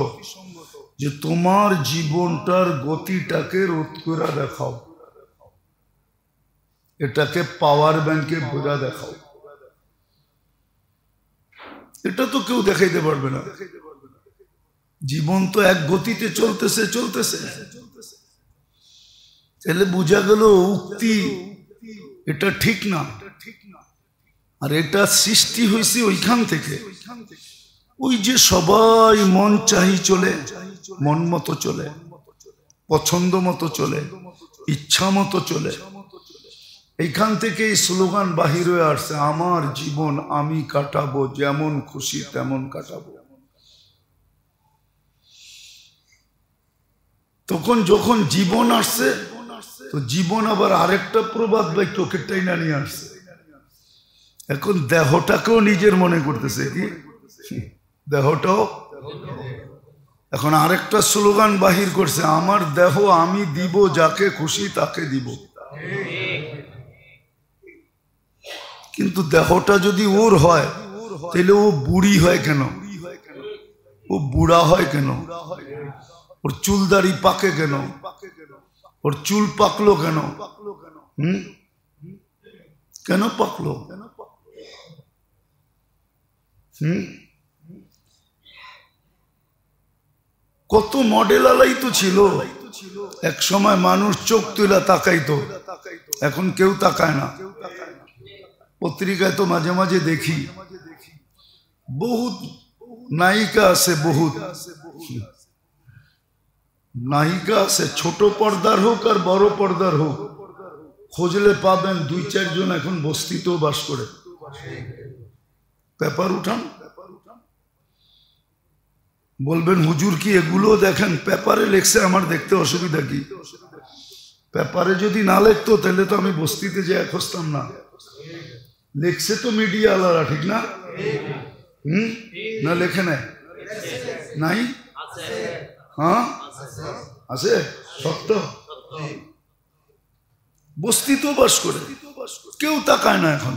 Speaker 1: যে তোমার জীবনটার গতিটাকে রোধ করে দেখাও, এটাকে পাওয়ার ব্যাংকে ভরা দেখাও, এটা তো কেউ দেখাইতে পারবে না। জীবন তো এক গতিতে চলতেছে। তাহলে বোঝা গেল উক্তি এটা ঠিক না। আর এটা সৃষ্টি হয়েছে ওইখান থেকে, ওই যে সবাই মন চাহি চলে, মন মতো চলে, পছন্দ মতো চলে, ইচ্ছা মতো চলে। এইখান থেকে এই স্লোগান বাহির হয়ে আসছে, আমার জীবন আমি কাটাবো, যেমন খুশি তেমন কাটাবো। তখন যখন জীবন আসছে, তো জীবন আবার আরেকটা প্রবাদ বাক্য কেটাই না নিয়ে আসছে। এখন দেহটাকেও নিজের মনে করতেছে, কি দেহটাও এখন আরেকটা স্লোগান বাহির করছে, আমার দেহ আমি দিব, যাকে খুশি তাকে দিব। কিন্তু দেহটা যদি ওর হয় তাহলে ও বুড়ি হয় কেন? ও বুড়া হয় কেন? ওর চুল দাড়ি পাকে কেন? ওর চুল পাকলো কেন? কেন পাকলো? কত মডেল আলাই তো ছিল এক সময়, মানুষ চোখ তুলে তাকাইতো, এখন কেউ তাকায় না। পত্রিকায় তো মাঝে মাঝে দেখি বহুত নায়িকা আছে, বহুত নায়িকা আছে, ছোট পর্দার হোক আর বড় পর্দার হোক, খোঁজলে পাবেন 2-4 জন এখন বস্তিতেও বাস করে। পেপার উঠান, বলবেন হুজুর কি এগুলো দেখেন? পেপারে লেখছে, আমার দেখতে অসুবিধা কি? পেপারে যদি না লেখতো তাহলে তো আমি বস্তিতে যেয়ে খুঁজতাম না। লেখছে তো মিডিয়া আলারা, ঠিক না? না লেখে নাই? হ্যাঁ আছে, সত্য। বস্তিতেও বাস করে, কেউ তাকায় না এখন।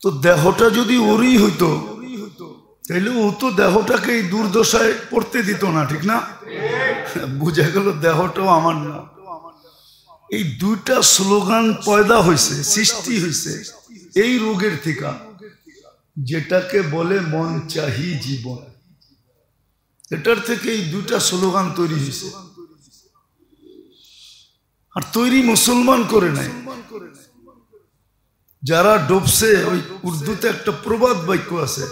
Speaker 1: তো দেহটা যদি ওরই হইতো তাহলে ও তো দেহটাকে এই দুর্দশায় পড়তে দিত না, ঠিক না? বুঝা গেল দেহটাও আমার না। এই দুইটা স্লোগান পয়দা হয়েছে, সৃষ্টি হয়েছে এই রোগের থেকে, যেটাকে বলে মন চাহি জীবন। এটার থেকে এই দুইটা স্লোগান তৈরি হয়েছে। আর তৈরি মুসলমান করে নাই, যারা ডুবছে। ওই উর্দুতে একটা প্রবাদ বাক্য আছে,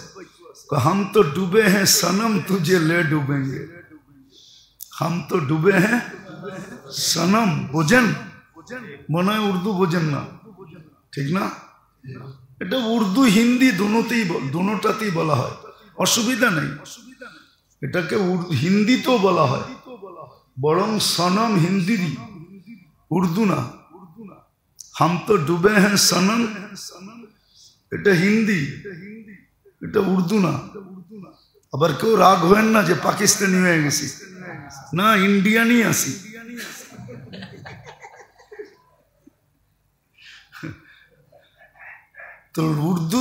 Speaker 1: हम तो डूबे हैं सनम तुझे ले डूबेंगे। हम तो डूबे हैं सनम, বোঝেন? মনে হয় উর্দু বোঝেন না, ঠিক না? এটা উর্দু হিন্দি দুটোটাতেই বলা হয়, অসুবিধা নেই। এটাকে হিন্দিতেও বলা হয়, বরং সনম হিন্দিরই, উর্দু না। हम तो डूबे हैं सनम এটা হিন্দি, এটা উর্দু না। আবার কেউ রাগ হবেন না যে পাকিস্তানি হয়ে গেছি, না, ইন্ডিয়ানই আছি। তো উর্দু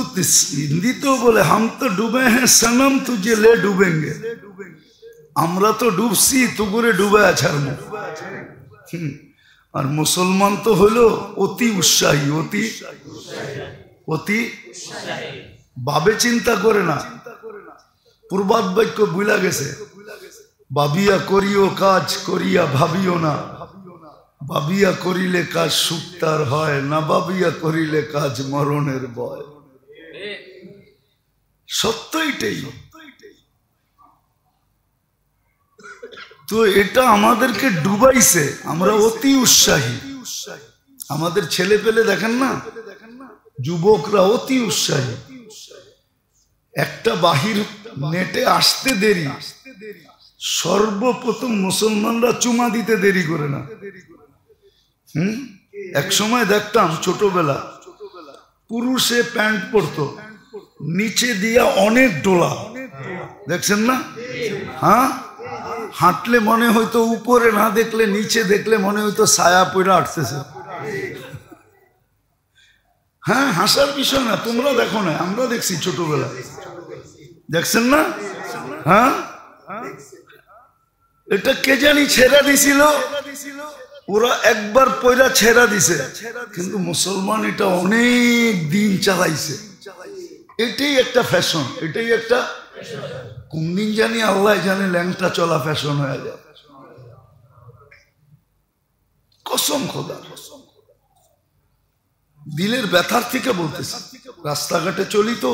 Speaker 1: হিন্দি তো বলে হাম তো ডুবে হ্যাঁ সনম তুঝে লে ডুবেঙ্গে, আমরা তো ডুবছি তো করে ডুবে ছাড়বো। আর মুসলমান তো হলো অতি উৎসাহী, অতি ভাবে চিন্তা করে না। প্রবাদ বাক্য ভুলা গেছে, ভাবিয়া করিও কাজ, করিয়া ভাবিও না। ভাবিয়া করিলে কাজ সুখ তার হয় না, ভাবিয়া করিলে কাজ মরণের ভয়। সত্য এটাই। তো এটা আমাদেরকে ডুবাইছে, আমরা অতি উৎসাহী। আমাদের ছেলে পেলে দেখেন না, যুবকরা অতি উৎসাহী। একটা বাহির নেটে আসতে দেরি, সর্বপ্রথম মুসলমানরা চুমা দিতে দেরি করে না। এক সময় দেখতাম ছোটবেলা, পুরুষে প্যান্ট পরতো, নিচে দিয়া অনেক ডোলা, দেখছেন না? হ্যাঁ, হাঁটলে মনে হয়তো উপরে না দেখলে নিচে দেখলে মনে হয়তো ছায়া পড়ে আসতেছে। হ্যাঁ, হাসার বিষয় না, তোমরা দেখো না, আমরা দেখছি ছোটবেলা, দেখছেন না? হ্যাঁ, এটা কে জানি ছেড়া দিছিল, ওরা একবার পয়রা ছেড়া দিছে, কিন্তু মুসলমান এটা অনেক দিন চালাইছে। এটাই একটা ফ্যাশন, এটাই একটা, কোন দিন জানি আল্লাহ জানে ল্যাংটা চলা ফ্যাশন হয়ে যায়। কসম খোদা, দিলের ব্যথার থেকে বলতেছি। রাস্তাঘাটে চলি তো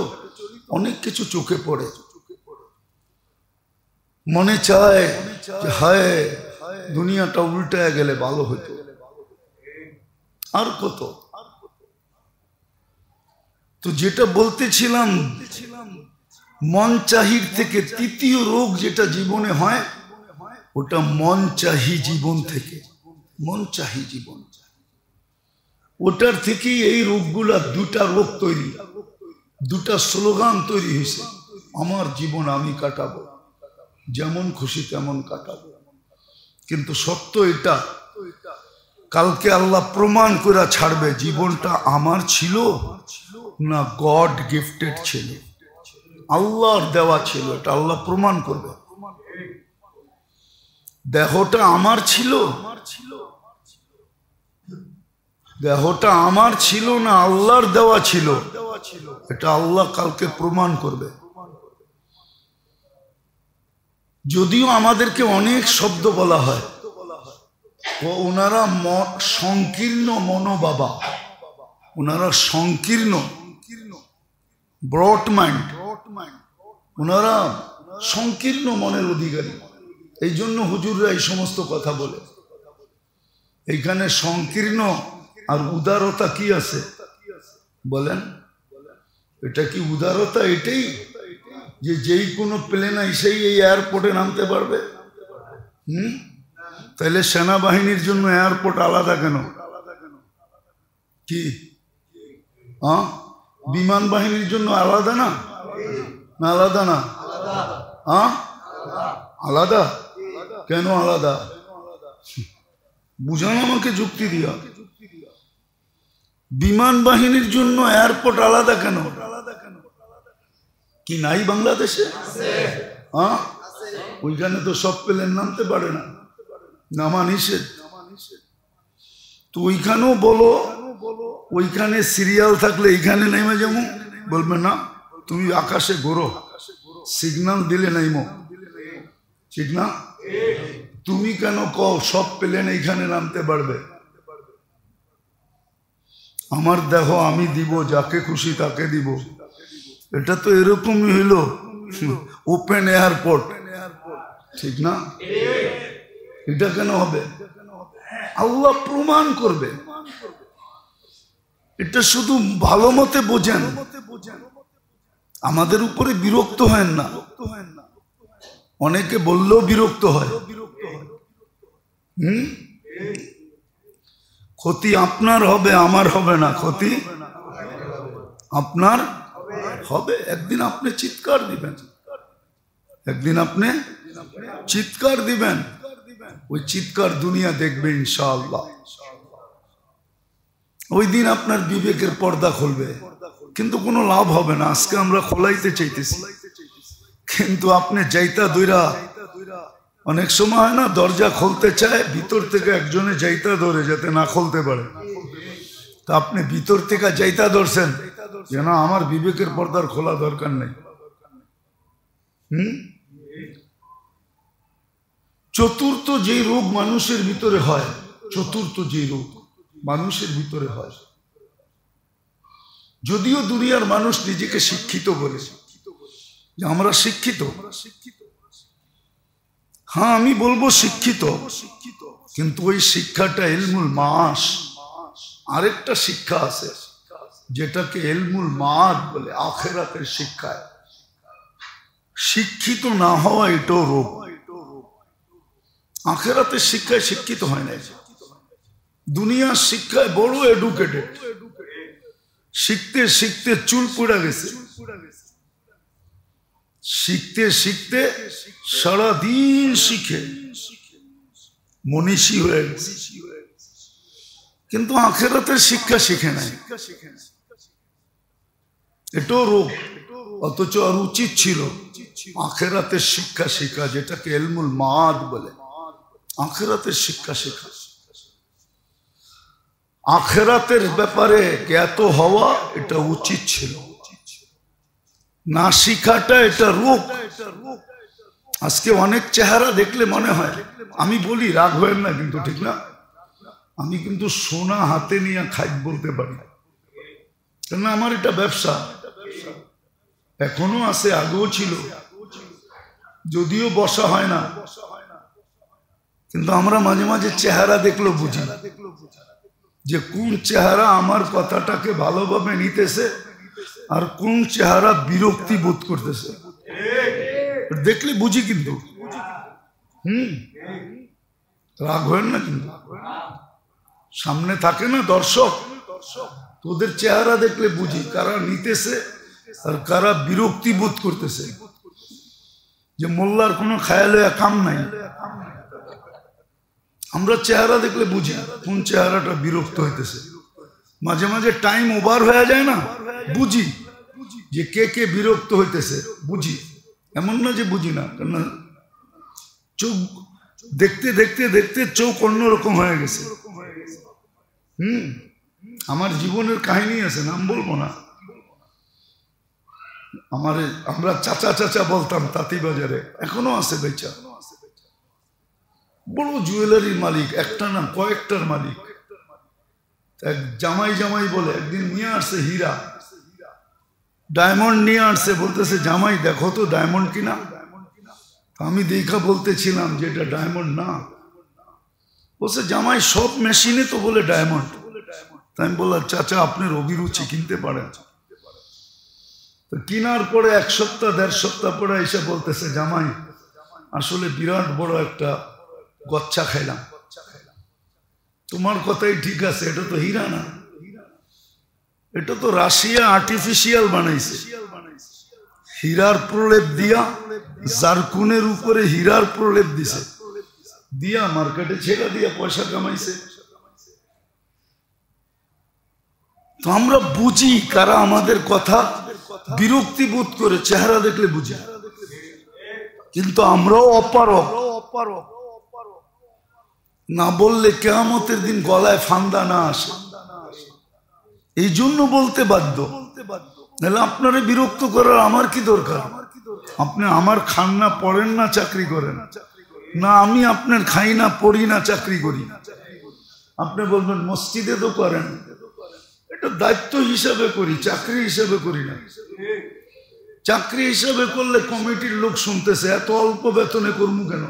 Speaker 1: অনেক কিছু চোখে পড়ে, মনে চায় যে হায় দুনিয়াটা উল্টায় গেলে ভালো হতো। আর কত। তো যেটা বলতেছিলাম, মন চাহির থেকে তৃতীয় রোগ যেটা জীবনে হয়, ওটা মন চাহি জীবন থেকে। মন চাহি জীবন, ওটার থেকেই এই রোগগুলা, দুটা রোগ তৈরি, দুটা স্লোগান তৈরি হয়েছে। আমার জীবন আমি কাটাবো, যেমন খুশি তেমন কাটাবো। কিন্তু সত্য এটা, কালকে আল্লাহ প্রমাণ করে ছাড়বে জীবনটা আমার ছিল না গড গিফটেড ছিল, আল্লাহর দেওয়া ছিল। এটা আল্লাহ প্রমাণ করবে। দেহটা আমার ছিল দেহটা আমার ছিল না, আল্লাহর দেওয়া ছিল, এটা আল্লাহ কালকে প্রমাণ করবে। যদিও আমাদেরকে অনেক শব্দ বলা হয়, ওনারা সংকীর্ণ মনোবাবা, ওনারা সংকীর্ণ ব্রড মাইন্ড, ওনারা সংকীর্ণ মনের অধিকারী। এই জন্য হুজুররা এই সমস্ত কথা বলে। এইখানে সংকীর্ণ আর উদারতা কি আছে বলেন? এটা কি উদারতা? এটাই যে যেই কোনো প্লেন এসেই এই এয়ারপোর্টে নামতে পারবে। তাহলে সেনাবাহিনীর জন্য এয়ারপোর্ট আলাদা কেন? কি বিমান বাহিনীর জন্য আলাদা না? না আলাদা না? আলাদা কেন? আলাদা বুঝান আমাকে যুক্তি দিয়া। বিমান বাহিনীর জন্য এয়ারপোর্ট আলাদা কেন? কি নাই বাংলাদেশে? ওইখানে তো সব প্লেন নামতে পারে না, নামা নিষেধ। তো ওইখানেও বলো, ওইখানে সিরিয়াল থাকলে এইখানে নেমে যাবো, বলবে না তুমি আকাশে ঘোরো, সিগন্যাল দিলে নাইমো, ঠিক না? তুমি কেন কও সব প্লেন এইখানে নামতে পারবে? আমার দেহ আমি দিব, যাকে খুশি তাকে দিব। এটা তো এরকমই হইল ওপেন এয়ারপোর্ট, ঠিক না? এটা কেন হবে? আল্লাহ প্রমাণ করবে। এটা শুধু ভালো মতে বোঝেন, আমাদের উপরে বিরক্ত হয় না। অনেকে বললেও বিরক্ত হয়। ক্ষতি আপনার হবে, আমার হবে না। ক্ষতি আপনার হবে। একদিন আপনি চিৎকার দিবেন, একদিন আপনি চিৎকার দিবেন, ওই চিৎকার দুনিয়া দেখবে ইনশাআল্লাহ। ওই দিন আপনার বিবেকের পর্দা খুলবে, কিন্তু কোনো লাভ হবে না। আজকে আমরা খোলাইতে চাইতেছি, কিন্তু আপনি যাইতা দইরা, অনেক সময় হয় না দরজা খুলতে চায়, ভিতর থেকে একজনে যাইতা ধরে যাতে না খুলতে পারে। তা আপনি ভিতর থেকে যাইতা ধরছেন যেন আমার বিবেকের পর্দার খোলা দরকার নেই। চতুর্থ যে রোগ মানুষের ভিতরে হয়, চতুর্থ যে রোগ মানুষের ভিতরে হয়, যদিও দুনিয়ার মানুষ নিজেকে শিক্ষিত বলে যে আমরা শিক্ষিত, হ্যাঁ আমি বলবো শিক্ষিত, কিন্তু ওই শিক্ষাটা ইলমুল মাস। আরেকটা শিক্ষা আছে যেটাকে ইলমুল মাদ বলে, আখিরাতের শিক্ষায়। শিক্ষিত না হওয়া এটাও রোগ। আখিরাতের শিক্ষায় শিক্ষিত হয় না। দুনিয়ার শিক্ষায় বড় এডুকেটেড, শিখতে শিখতে চুল পড়ে গেছে, শিখতে শিখতে সারাদিন শিখে মনীষী হয়ে গেছে, কিন্তু আখিরাতের শিক্ষা শিখে নাই। এটাও রোগ। অথচ আর উচিত ছিল আখিরাতের শিক্ষা শেখা, যেটাকে ইলমুল মাদ বলে, আখিরাতের শিক্ষা শেখা। আখিরাতের ব্যাপারে জ্ঞাত হওয়া এটা উচিত ছিল, না শিখাটা এটা রোগ। আজকে অনেক চেহারা দেখলে মনে হয়, আমি বলি রাগ হয় না কিন্তু, ঠিক না? আমি কিন্তু সোনা হাতে নিয়ে খাই বলতে পারি, কেন আমার এটা ব্যবসা, এখনো আছে, আগেও ছিল, যদিও বসা হয় না। কিন্তু আমরা মাঝে মাঝে চেহারা দেখলো বুঝি যে কোন চেহারা আমার কথাটাকে ভালোভাবে নিতেছে আর কোন চেহারা বিরক্তি বোধ করতেছে, দেখলে বুঝি। কিন্তু রাগ হয় না, কিন্তু সামনে থাকে না দর্শক, তোদের চেহারা দেখলে বুঝি কারা নিতেছে আর কারা বিরক্তি বোধ করতেছে, যে মোল্লার কোনো খেয়ালে কাম নাই। আমরা চেহারা দেখলে বুঝি কোন চেহারাটা বিরক্ত হইতেছে। মাঝে মাঝে টাইম ওভার হয়ে যায় না, বুঝি যে কে কে বিরক্ত হইতেছে, বুঝি। এমন না যে বুঝি না, কেন চোখ দেখতে দেখতে দেখতে চোখ অন্যরকম হয়ে গেছে। আমার জীবনের কাহিনী আছে, নাম বলবো না। আমরা চাচা চাচা বলতাম তাঁতিবাজারে, এখনো আছে বেচা। বড় জুয়েলারির মালিক, একটা না কয়েকটার মালিক। এক জামাই জামাই বলে একদিন নিয়ে আসছে হীরা, ডায়মন্ড নিয়ে আসছে, বলতেছে জামাই দেখো তো ডায়মন্ড কিনা। আমি দেখা বলতেছিলাম যে এটা ডায়মন্ড না। বলছে জামাই সব মেশিনে তো বলে ডায়মন্ড। তাই আমি বললাম চাচা আপনার অভিরুচি, কিনতে পারেন। তো কেনার পরে 1 সপ্তাহ 1.5 সপ্তাহ পরে এসে বলতেছে জামাই আসলে বিরাট বড় একটা গচ্ছা খাইলাম। তোমার কথাই ঠিক আছে, এটা তো হীরা না, এটা তো রাশিয়া আর্টিফিশিয়াল বানাইছে। হীরার প্রলেপ দিয়া, জারকুনের উপরে হীরার প্রলেপ দিছে, দিয়া মার্কেটে ছেড়ে দিয়া পয়সা কামাইছে। তো আমরা বুঝি কারা আমাদের কথা বিরক্তি বোধ করে, চেহারা দেখলে বুঝি, কিন্তু আমরাও অপারক। না বললে কিয়ামতের দিন গলায় ফান্দা না আসে, এই জন্য বলতে বাধ্য। নাহলে আপনারে বিরক্ত করার আমার কি দরকার? আপনি আমার খান না, পড়েন না, চাকরি করেন না, আমি আপনার খাই না, পড়ি না, চাকরি করি। আপনি বলবেন মসজিদে তো করেন, এটা দায়িত্ব হিসাবে করি, চাকরি হিসাবে করি না। চাকরি হিসাবে করলে কমিটির লোক শুনতেছে, এত অল্প বেতনে কর্ম কেন?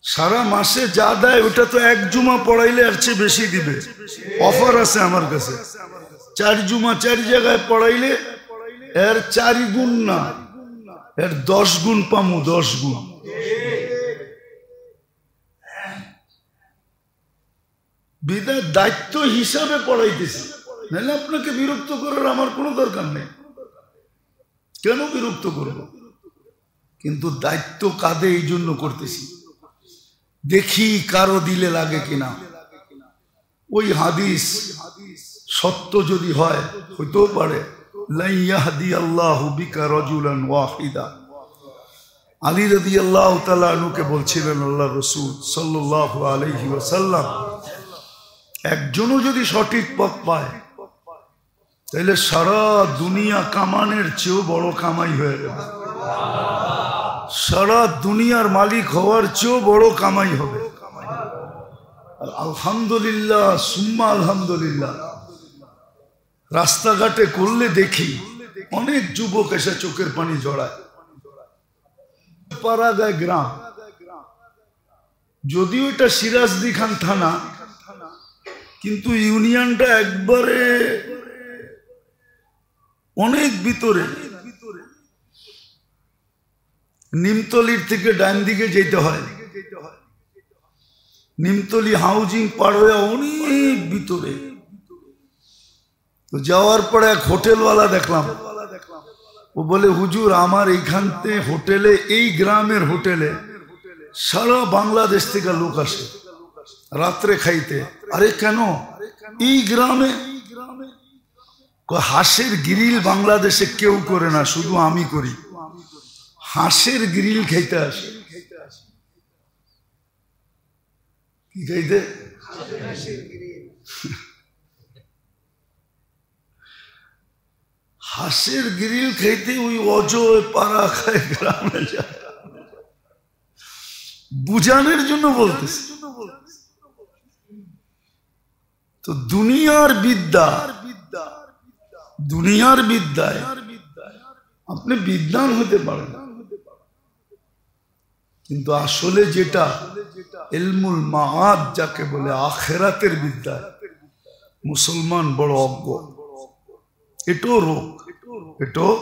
Speaker 1: সারা মাসে যা দেয় ওটা তো 1 জুমা পড়াইলে আর চেয়ে বেশি দিবে। অফার আছে আমার কাছে, 4 জুমা 4 জায়গায় পড়াইলে এর 4 গুণ না, এর 10 গুণ পামু, 10 গুণ। বিদায় দায়িত্ব হিসাবে পড়াইতেছি, নাহলে আপনাকে বিরক্ত করার আমার কোনো দরকার নেই। কেন বিরক্ত করব? কিন্তু দায়িত্ব কাঁধে এই জন্য করতেছি, দেখি কারো দিলে লাগে কিনা। ওই হাদিস সত্য যদি হয়, হইতেও পারে লা ইয়াহদিয়াল্লাহু বিকা রাজুলান ওয়াহিদা। আলী রাদিয়াল্লাহু তাআলা আনহুকে বলছিলেন আল্লাহর রাসূল সাল্লাল্লাহু আলাইহি ওয়াসাল্লাম, একজনও যদি সঠিক পথ পায় তাহলে সারা দুনিয়া কামানের চেয়েও বড় কামাই হয়ে যাবে, সারা দুনিয়ার মালিক হওয়ার চেয়েও বড় কামাই হবে। আর আলহামদুলিল্লাহ সুম্মা আলহামদুলিল্লাহ, রাস্তাঘাটে করলে দেখি অনেক যুবক এসে চোখের পানি জড়ায়। পাড়াগায় গ্রাম, যদিও এটা সিরাজদি খান থানা, কিন্তু ইউনিয়নটা একবারে অনেক ভিতরে। নিমতলির থেকে ডান দিকে যেতে হয়, নিমতলি হাউজিং পার হয়ে অনেক ভিতরে। তো যাওয়ার পরে এক হোটেলওয়ালা দেখলাম, ও বলে হুজুর আমার এইখানতে হোটেলে, এই গ্রামের হোটেলে সারা বাংলাদেশ থেকে লোক আসে রাত্রে খাইতে। আরে কেন? এই গ্রামে হাঁসের গ্রিল বাংলাদেশে কেউ করে না, শুধু আমি করি। হাঁসের গ্রিল খাইতে আসে। কি খাইতে? হাঁসের গ্রিল খাইতে ওই অজয় পাড়া খায় গ্রামে যায়। বুঝানোর জন্য বলতেছে। তো দুনিয়ার বিদ্যায় আপনি বিদ্বান হতে পারেন, কিন্তু আসলে যেটা ইলমুল মাআদ যাকে বলে, আখিরাতের বিদ্যা, মুসলমান বড় অজ্ঞ। এটাও রোগ, এটাও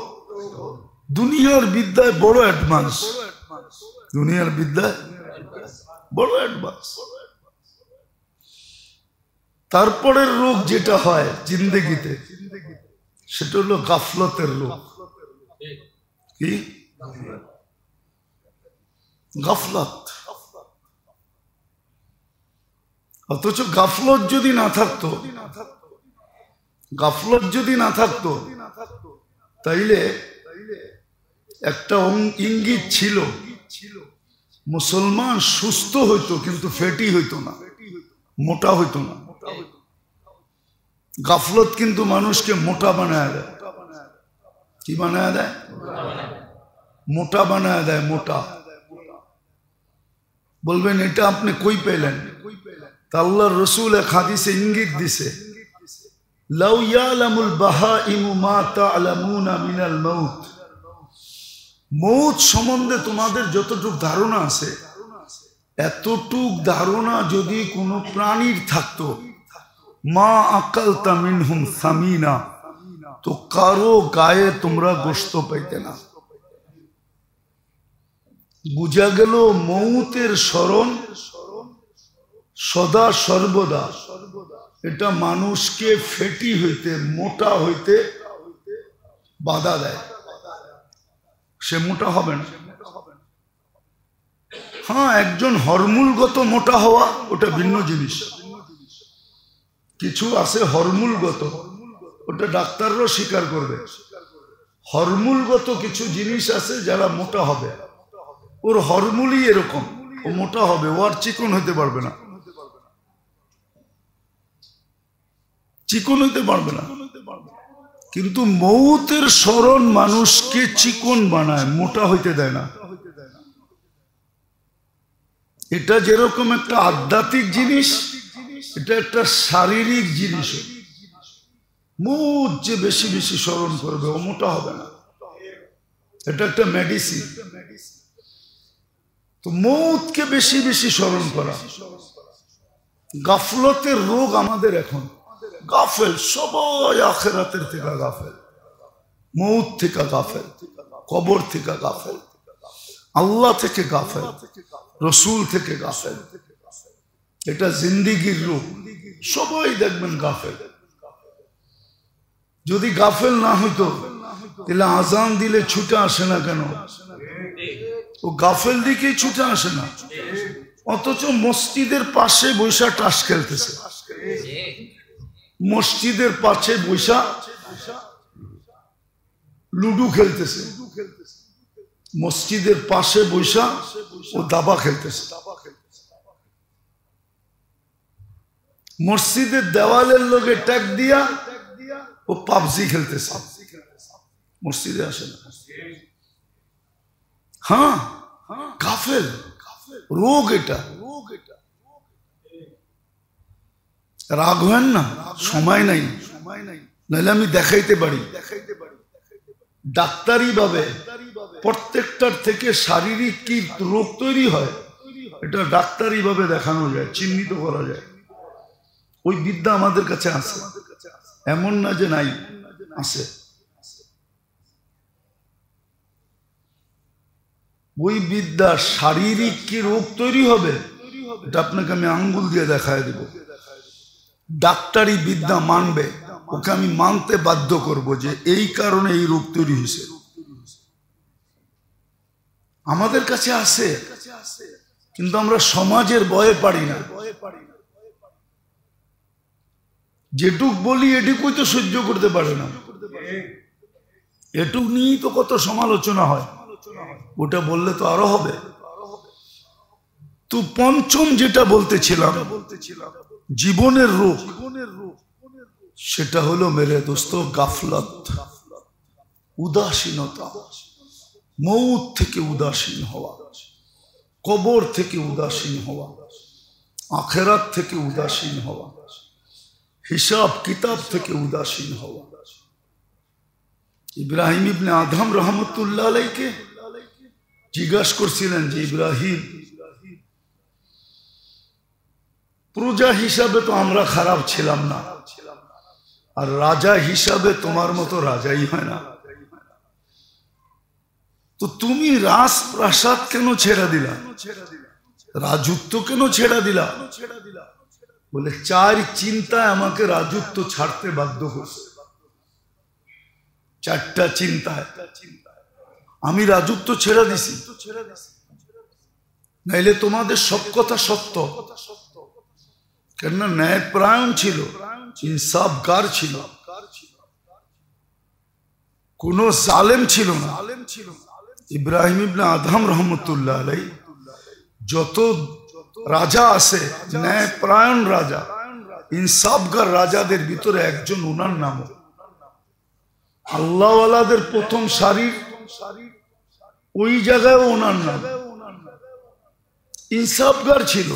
Speaker 1: দুনিয়ার বিদ্যায় বড় অ্যাডভান্স, দুনিয়ার বিদ্যায় বড় অ্যাডভান্স। তারপরের রোগ যেটা হয় জিন্দেগিতে, সেটা হলো গাফলতের রোগ। কি গাফলত? অথচ গাফলত যদি না থাকতো, তাইলে একটা ইঙ্গিত ছিল, মুসলমান সুস্থ হইতো কিন্তু ফ্যাটি হইতো না, মোটা হইতো না। গাফলত কিন্তু মানুষকে মোটা বানায় দেয়। কি বানায় দেয়? মোটা বানায় দেয়, মোটা। বলবেন এটা আপনি কই পেলেন? আল্লাহর রাসূল এক হাদিসে ইঙ্গিত দিছে, লাউ ইয়ালামুল বাহাইমু মা তা'লামুনা মিনাল মাউত। মৌত সম্বন্ধে তোমাদের যতটুক ধারণা আছে, এতটুক ধারণা যদি কোনো প্রাণীর থাকতো, মা আকালতা মিনহুম সামিনা, তো কারো গায়ে তোমরা গোশত পাইতে না। বুঝা গেল মৌতের স্মরণ সদা সর্বদা এটা মানুষকে ফেটি হইতে, মোটা হইতে বাধা দেয়। সে মোটা হবে না। হ্যাঁ, একজন হরমুলগত মোটা হওয়া ওটা ভিন্ন জিনিস। কিছু আছে হরমুলগত, ওটা ডাক্তাররাও স্বীকার করবে। হরমুলগত কিছু জিনিস আছে যারা মোটা হবে, ওর হরমুলই এরকম, ও মোটা হবে, ও আর চিকন হইতে পারবে না, চিকন হইতে পারবে না। কিন্তু মৌতের স্মরণ মানুষকে চিকন বানায়, মোটা হইতে দেয় না। এটা যেরকম একটা আধ্যাত্মিক জিনিস, এটা একটা শারীরিক জিনিস। মৌত যে বেশি বেশি স্মরণ করবে ও মোটা হবে না, এটা একটা মেডিসিন। তো মৌতকে বেশি বেশি স্মরণ করা। গাফলতের রোগ আমাদের এখন, গাফেল সবাই, আখিরাতের থেকে গাফেল, মৌত থেকে গাফেল, কবর থেকে গাফেল, আল্লাহ থেকে গাফেল, রসুল থেকে গাফেল। এটা জিন্দিগির রূপ। সবাই দেখবেন গাফেল। যদি গাফেল না হইতো তাহলে আজান দিলে ছুটে আসে না কেন? ও গাফেল দিকেই ছুটে আসে না। অথচ মসজিদের পাশে বৈশা টাস খেলতেছে, মসজিদের পাশে বৈশা লুডু খেলতেছে, মসজিদের পাশে বৈশা ও দাবা খেলতেছে, মসজিদের দেওয়ালের লোকে ট্যাগ দিয়া ও পাবজি খেলতেছে, মসজিদে আসে না। হ্যাঁ, গাফেল রোগ এটা। রাগ হয় না, সময় নাই, নাহলে আমি দেখাইতে পারি। ডাক্তারি ভাবে প্রত্যেকটার থেকে শারীরিক কি রোগ তৈরি হয় এটা ডাক্তারি ভাবে দেখানো যায়, চিহ্নিত করা যায়। ওই বিদ্যা আমাদের কাছে আছে, এমন না যে নাই, আছে। ওই বিদ্যা শারীরিক কি রোগ তৈরি হবে এটা আপনাকে আমি আঙ্গুল দিয়ে দেখায় দেব। ডাক্তারি বিদ্যা মানবে, ওকে আমি মানতে বাধ্য করব যে এই কারণে এই রোগ তৈরি হয়েছে। আমাদের কাছে আছে, কিন্তু আমরা সমাজের ভয়ে পারি না। যেটুক বলি এটুকুই তো সহ্য করতে পারে না, এটুক নিয়েই তো কত সমালোচনা হয়। ওটা বললে তো আরো হবে। তো পঞ্চম যেটা বলতেছিলাম জীবনের রোগ, সেটা হলো মেরে দোস্ত গাফলত, উদাসীনতা। মৌত থেকে উদাসীন হওয়া, কবর থেকে উদাসীন হওয়া, আখিরাত থেকে উদাসীন হওয়া, হিসাব কিতাব থেকে উদাসীন হওয়া। ইব্রাহিম ইবনে আদম রহমতুল্লাহ আলাইকে জিজ্ঞাসা করছিলেন যে ইব্রাহিম, প্রজা হিসাবে তো আমরা খারাপ ছিলাম না, আর রাজা হিসাবে তোমার মতো রাজাই হয় না, তো তুমি রাজপ্রাসাদ কেন ছেড়ে দিলা, রাজত্ব কেন ছেড়ে দিলা? বলে চার চিন্তায় আমাকে রাজত্ব ছাড়তে বাধ্য করছে। চারটা চিন্তায় আমি রাজত্ব ছেড়ে দিছি, নাইলে তোমাদের সব কথা সত্য। কেননা ন্যায়পরায়ণ ছিল, ইনসাফগার ছিল, কোন জালেম ছিল না। ইব্রাহিম ইবনে আদম রহমতুল্লাহ আলাইহি যত রাজা আছে, ন্যায়পরায়ণ রাজা, ইনসাফগার রাজাদের ভিতরে একজন, ওনার নাম আল্লাহওয়ালাদের প্রথম সারির ওই জায়গায় ওনার নাম ইনসাফগার ছিল।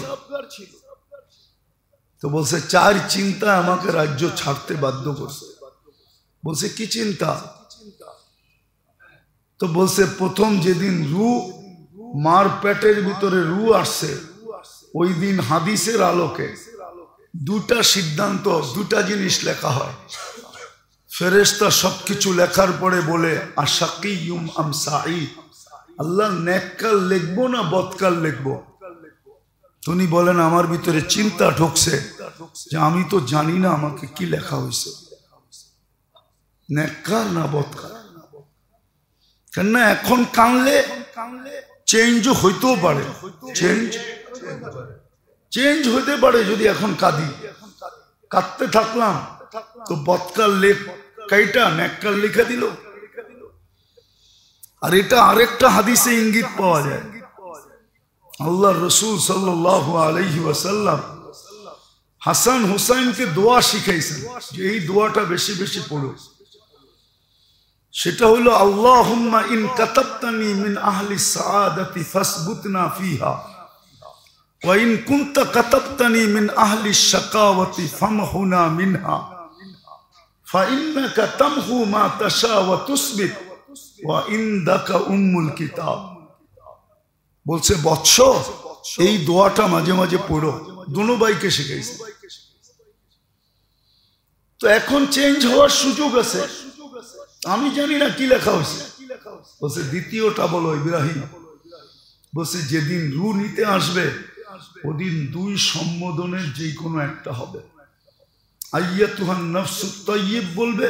Speaker 1: তো বলছে চার চিন্তা আমাকে রাজ্য ছাড়তে বাধ্য করছে। বলছে কি চিন্তা? তো বলছে প্রথম যেদিন মার পেটের ভিতরে আসছে, ওই দিন হাদিসের আলোকে দুটা সিদ্ধান্ত, দুটা জিনিস লেখা হয়। ফেরেশতা সবকিছু লেখার পরে বলে আশাকিয়ুম আম সাঈদ, আল্লাহ নেককাল লিখবো না বদকাল লিখবো? তিনি বলেন আমার ভিতরে চিন্তা ঢুকছে যে আমি তো জানি না আমাকে কি লেখা হয়েছে, নেককার না বদকার। কেননা এখন কানলে চেঞ্জ হইতেও পারে, চেঞ্জ হইতে পারে। যদি এখন কাঁদি, কাঁদতে থাকলাম তো বদকাল লেখ কাইটা নেককার লিখে দিল। আর এটা আরেকটা হাদিসে ইঙ্গিত পাওয়া যায়। আল্লাহ রসুল সাল্লাল্লাহু আলাইহি ওয়াসাল্লাম হাসান হুসাইনকে দোয়া শিখাইছেন যে এই দোয়াটা বেশি বেশি পড়ো। সেটা হলো আল্লাহুম্মা ইন কাতাবতানি মিন আহলি সাআদাতি ফাসবুতনা ফিহা ওয়া ইন কুনতা কাতাবতানি মিন আহলি শাকাওয়াতি ফামহুনা মিনহা ফাইন্নাকা তামহু মা তাশা ওয়া তুসবিত ওয়া ইনদাকা উম্মুল কিতাব। বলছে বৎস, এই দোয়াটা মাঝে মাঝে পড়ো। দুনো ভাইকে শিখাইছে। তো এখন চেঞ্জ হওয়ার সুযোগ আছে। আমি জানি না কি লেখা হয়েছে। বলছে দ্বিতীয়টা বলো ইব্রাহিম। বলছে যেদিন নিতে আসবে ওদিন দুই সম্বোধনের যে কোনো একটা হবে। আইয়াতুহান নাফসুত তাইয়্যিব বলবে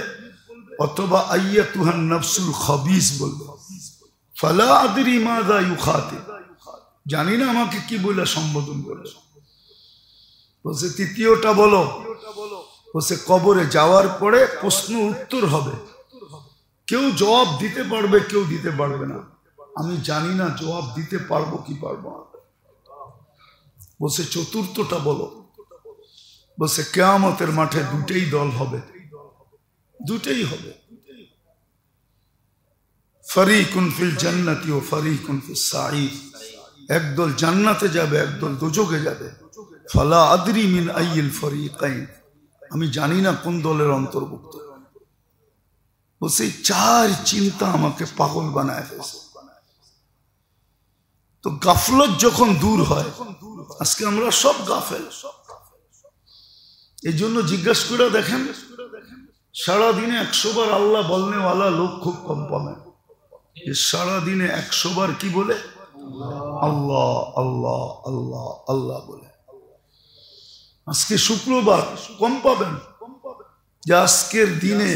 Speaker 1: অথবা আইয়াতুহান নাফসুল খাবিস বলবে। ফালা আদরি মাযা ইউখাতিব, জানি না আমাকে কি বলে সম্বোধন করবে। বলছে তৃতীয়টা বলো। বলছে কবরে যাওয়ার পরে প্রশ্ন উত্তর হবে, কেউ জবাব দিতে পারবে, কেউ দিতে পারবে না। আমি জানি না জবাব দিতে পারবো কি পারবো না। বলছে চতুর্থটা বলো। বলছে কিয়ামতের মাঠে দুটেই দল হবে, দুটেই হবে। ফারিকুন ফিল জান্নাতি ও ফারিকুন ফিস সাঈদ, একদল জান্নাতে যাবে, একদল দোজখে যাবে। ফালা আদরি মিন আইয়িল ফারিকাইন, আমি জানি না কোন দলের অন্তর্ভুক্ত। বলছে চার চিন্তা আমাকে পাগল বানায় ফেলছে। তো গাফলত যখন দূর হয়, আজকে আমরা সব গাফেল। এই জন্য জিজ্ঞাসা করে দেখেন, সারাদিনে 100 বার আল্লাহ বলনেওয়ালা লোক খুব কম পাবে। সারাদিনে 100 বার কি বলে? আল্লাহ আল্লাহ আল্লাহ আল্লাহ বলে। আজকে শুক্রবার কম পাবেন। যে আজকের দিনে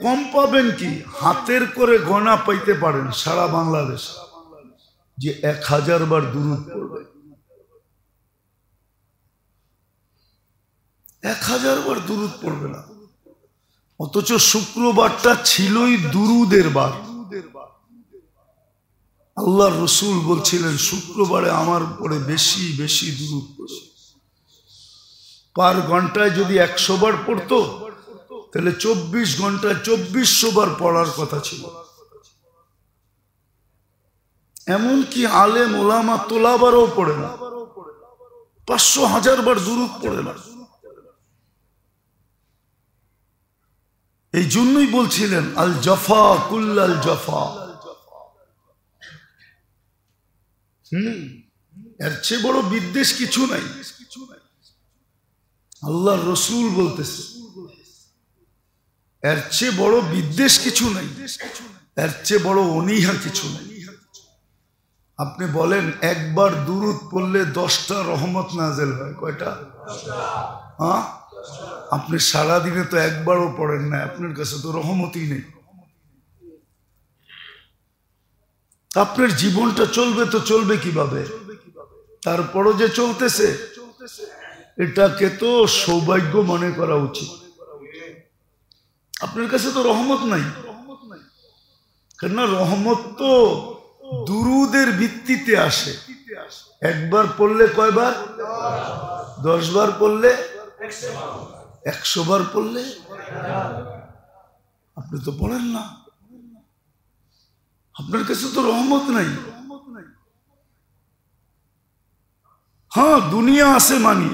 Speaker 1: কম পাবেন কি হাতের করে গণা পাইতে পারেন সারা বাংলাদেশ যে 1000 বার দুরূদ পড়বে। 1000 বার দুরূদ পড়বে না। অথচ শুক্রবারটা ছিলই দুরূদের বার। আল্লাহ রসুল বলছিলেন শুক্রবারে আমার উপরে বেশি বেশি দুরূদ পড়ে। পার ঘন্টায় যদি 100 বার পড়তো তাহলে 24 ঘন্টায় 2400 বার পড়ার কথা ছিল। এমনকি আলেম ওলামা তোলাবারও পড়ে না, 500-1000 বার দুরূদ পড়ে না। এই জন্যই বলছিলেন আল জাফা কুল্লাল জাফা। এর চেয়ে বড় বিদ্বেষ কিছু নাই। আল্লাহ রসুল বলতেছে এর চেয়ে বড় বিদ্বেষ কিছু নাই, এর চেয়ে বড় অনীহা কিছু নাই। আপনি বলেন একবার দুরূদ পড়লে 10টা রহমত নাজেল হয়। কয়টা? হ্যাঁ, আপনি সারাদিনে তো একবারও পড়েন না, আপনার কাছে তো রহমতই নেই। আপনার জীবনটা চলবে তো চলবে কিভাবে? তারপরও যে চলতেছে এটাকে তো সৌভাগ্য মনে করা উচিত। আপনার কাছে তো রহমত নাই, কেননা রহমত তো দুরূদের ভিত্তিতে আসে। একবার পড়লে কয়বার? 10 বার পড়লে 100 বার পড়লে আপনি তো পড়েন না, আপনার কাছে তো রহমত নাই। হ্যাঁ, দুনিয়া আছে মানি,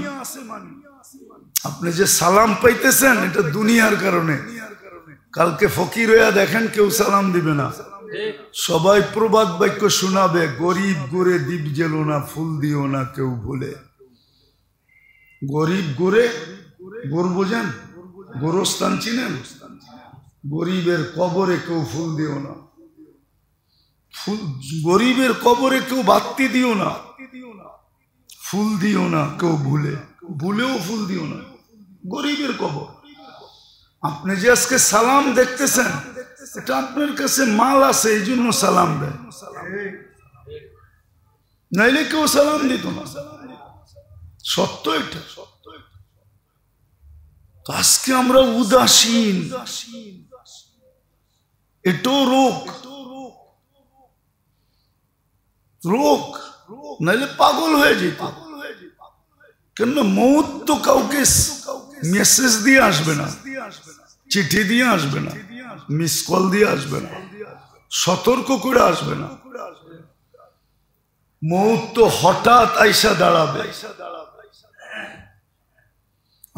Speaker 1: আপনি যে সালাম পাইতেছেন এটা দুনিয়ার কারণে। কালকে ফকির হইয়া দেখেন কেউ সালাম দিবে না, সবাই প্রবাদ বাক্য শোনাবে, গরিব গোরে দ্বীপ জেলো না, ফুল দিও না কেউ ভুলে। গরিব গোরে, গোর বোঝেন, গোরস্থান চিনেন? গরিবের কবরে কেউ ফুল দিও না, গরিবের কবরে কেউ বাতি দিও না, ফুল দিও না কেউ ভুলে, ভুলেও ফুল দিও না। গরিবের কবর। আপনি যে আজকে সালাম দেখতেছেন, এটা আপনার কাছে মাল আছে এই জন্য সালাম দেয়, নাইলে কেউ সালাম দিত না। সত্য এটা। আজকে আমরা উদাসীন, এটাও রোগ, রোগ, নাইলে পাগল হয়ে যেত। কেন? মৌত তো কাউকে মেসেজ দিয়ে আসবে না, চিঠি দিয়ে আসবে না, মিস কল দিয়ে আসবে না, সতর্ক করে আসবে না। মৌত তো হঠাৎ আইসা দাঁড়াবে,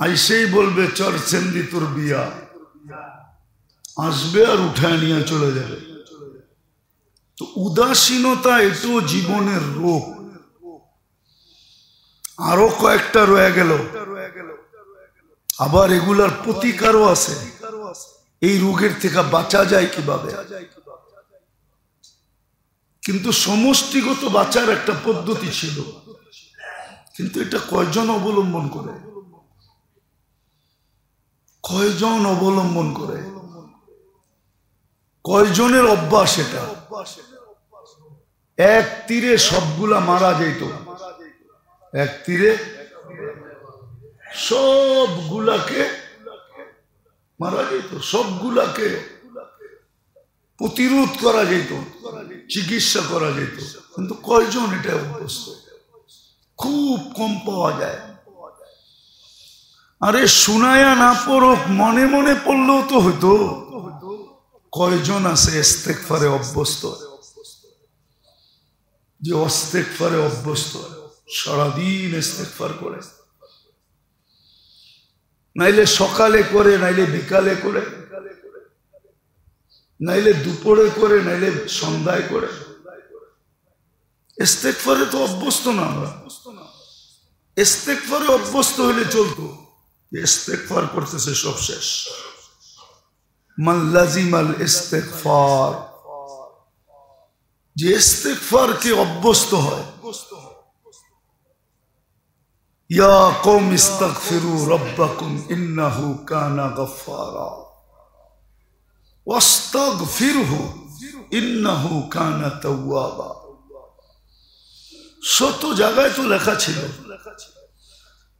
Speaker 1: আইসেই বলবে চর সেন্দি তোর বিয়া, আসবে আর উঠায় নিয়ে চলে যাবে। তো উদাসীনতা এটাও জীবনের রোগ। আরো কয়েকটা রয়ে গেল, আবার এগুলার প্রতিকারও আছে। এই রোগের থেকে বাঁচা যায় কিভাবে? কিন্তু সমষ্টিগত বাঁচার একটা পদ্ধতি ছিল, কিন্তু এটা কয়জন অবলম্বন করে? কয়জন অবলম্বন করে? কয়জনের অভ্যাস এটা? এক তীরে সবগুলা মারা যেত, এক তীরে সবগুলাকে মারা যেত, সবগুলাকে প্রতিরোধ করা যেত, চিকিৎসা করা যেত। কিন্তু কয়জন এটা অভ্যস্ত? খুব কম পাওয়া যায়। আরে শুনায়া না পড়ুক, মনে মনে পড়লেও তো হইতো। কয়জন আছে ইস্তেগফারে অভ্যস্ত, যে ইস্তেগফারে অভ্যস্ত, সারাদিন ইস্তেগফার করে, নাইলে সকালে করে, নাইলে বিকালে করে, নাইলে দুপুরে করে, নাইলে সন্ধ্যায় করে। ইস্তেগফারে তো অভ্যস্ত না আমরা। ইস্তেগফারে অভ্যস্ত হইলে চলতো, ইস্তেগফার করতেছে সব শেষ। মান লাজিমাল ইস্তেগফার, যে ইস্তেগফার কে অভ্যস্ত হয়। ইয়া কওম ইস্তাগফিরু রাব্বাকুম ইন্নাহু কানা গফফারা ওয়াস্তাগফিরহু ইন্নাহু কানা তাওয়াবা। শত জায়গায় তো লেখা ছিল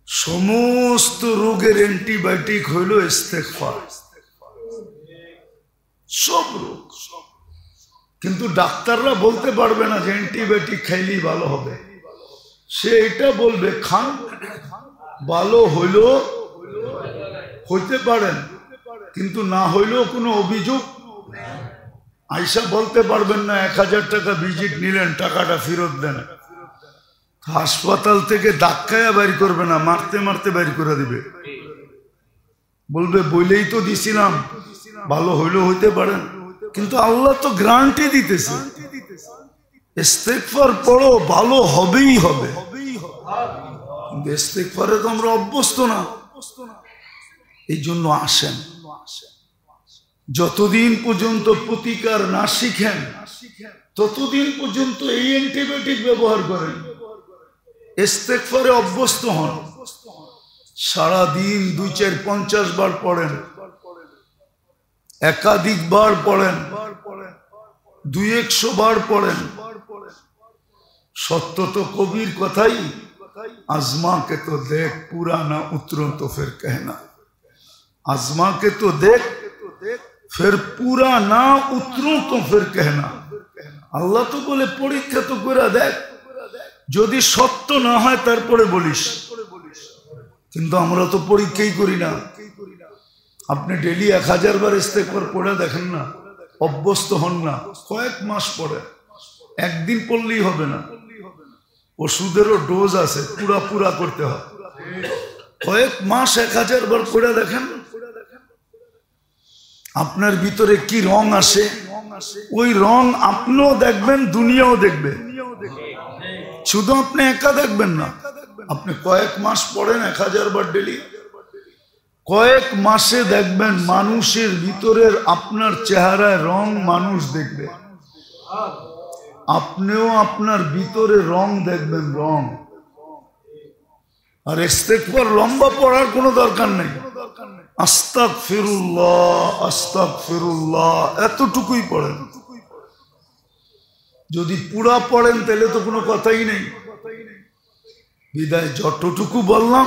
Speaker 1: সমস্ত রোগের অ্যান্টিবায়োটিক হইল ইস্তেগফার, সব রোগ। কিন্তু ডাক্তাররা বলতে পারবে না যে অ্যান্টিবায়োটিক খাইলেই ভালো হবে। সে এটা বলবে খান, ভালো হইল হইতে পারেন, কিন্তু না হইলেও কোনো অভিযোগ আইসা বলতে পারবেন না 1000 টাকা ভিজিট নিলেন, টাকাটা ফেরত দেন। হাসপাতাল থেকে ধাক্কায়া বের করবে না, মারতে মারতে বের করে দিবে। বলবে বইলেই তো দিছিলাম, ভালো হইলেও হইতে পারেন। কিন্তু আল্লাহ তো গ্যারান্টি দিতেছে, ইস্তেগফার পড়ো, ভালো হবেই হবে। কিন্তু ইস্তেগফারে তো আমরা অভ্যস্ত না। এই জন্য আসেন, যতদিন পর্যন্ত প্রতিকার না শিখেন ততদিন পর্যন্ত এই অ্যান্টিবায়োটিক ব্যবহার করেন, ইস্তেগফারে অভ্যস্ত হন। সারাদিন 2-4-50 বার পড়েন, একাধিকবার পড়েন, 200 বার পড়েন। সত্য তো কবির কথাই, আজমা কে তো দেখ পুরা না উতরো তো ফির कहना, আজমা কে তো দেখ ফির পুরা না উতরো তো ফির कहना। আল্লাহ তো বলে পরীক্ষা তো করে দেখ, যদি সত্য না হয় তারপরে বলিস। কিন্তু আমরা তো পরীক্ষাই করি না। আপনি ডেলি 1000 বার ইস্তেগফার পড়ে দেখেন না, অভ্যস্ত হন না, কয়েক মাস পরে, একদিন পড়লেই হবে না, ওষুধেরও ডোজ আছে, পুরা করতে হয়। কয়েক মাস 1000 বার পড়ে দেখেন আপনার ভিতরে কি রং আসে। ওই রং আপনিও দেখবেন, দুনিয়াও দেখবে। শুধু আপনি একা দেখবেন না, আপনি কয়েক মাস পড়েন 1000 বার ডেলি, কয়েক মাসে দেখবেন মানুষের ভিতরের আপনার চেহারায় রং মানুষ দেখবে, আপনিও আপনার ভিতরে রং দেখবেন, রং। আর ইস্তেগফার লম্বা পড়ার কোনো দরকার নেই, আস্তাগফিরুল্লাহ আস্তাগফিরুল্লাহ এতটুকুই পড়েন। যদি পুরা পড়েন তাহলে তো কোনো কথাই নেই। বিদায় যতটুকু বললাম,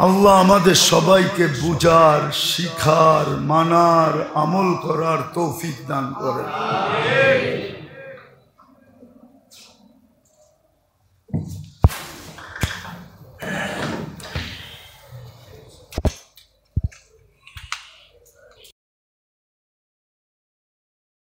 Speaker 1: আল্লাহ আমাদের সবাইকে বুঝার, শিখার, মানার, আমল করার তৌফিক দান করেন।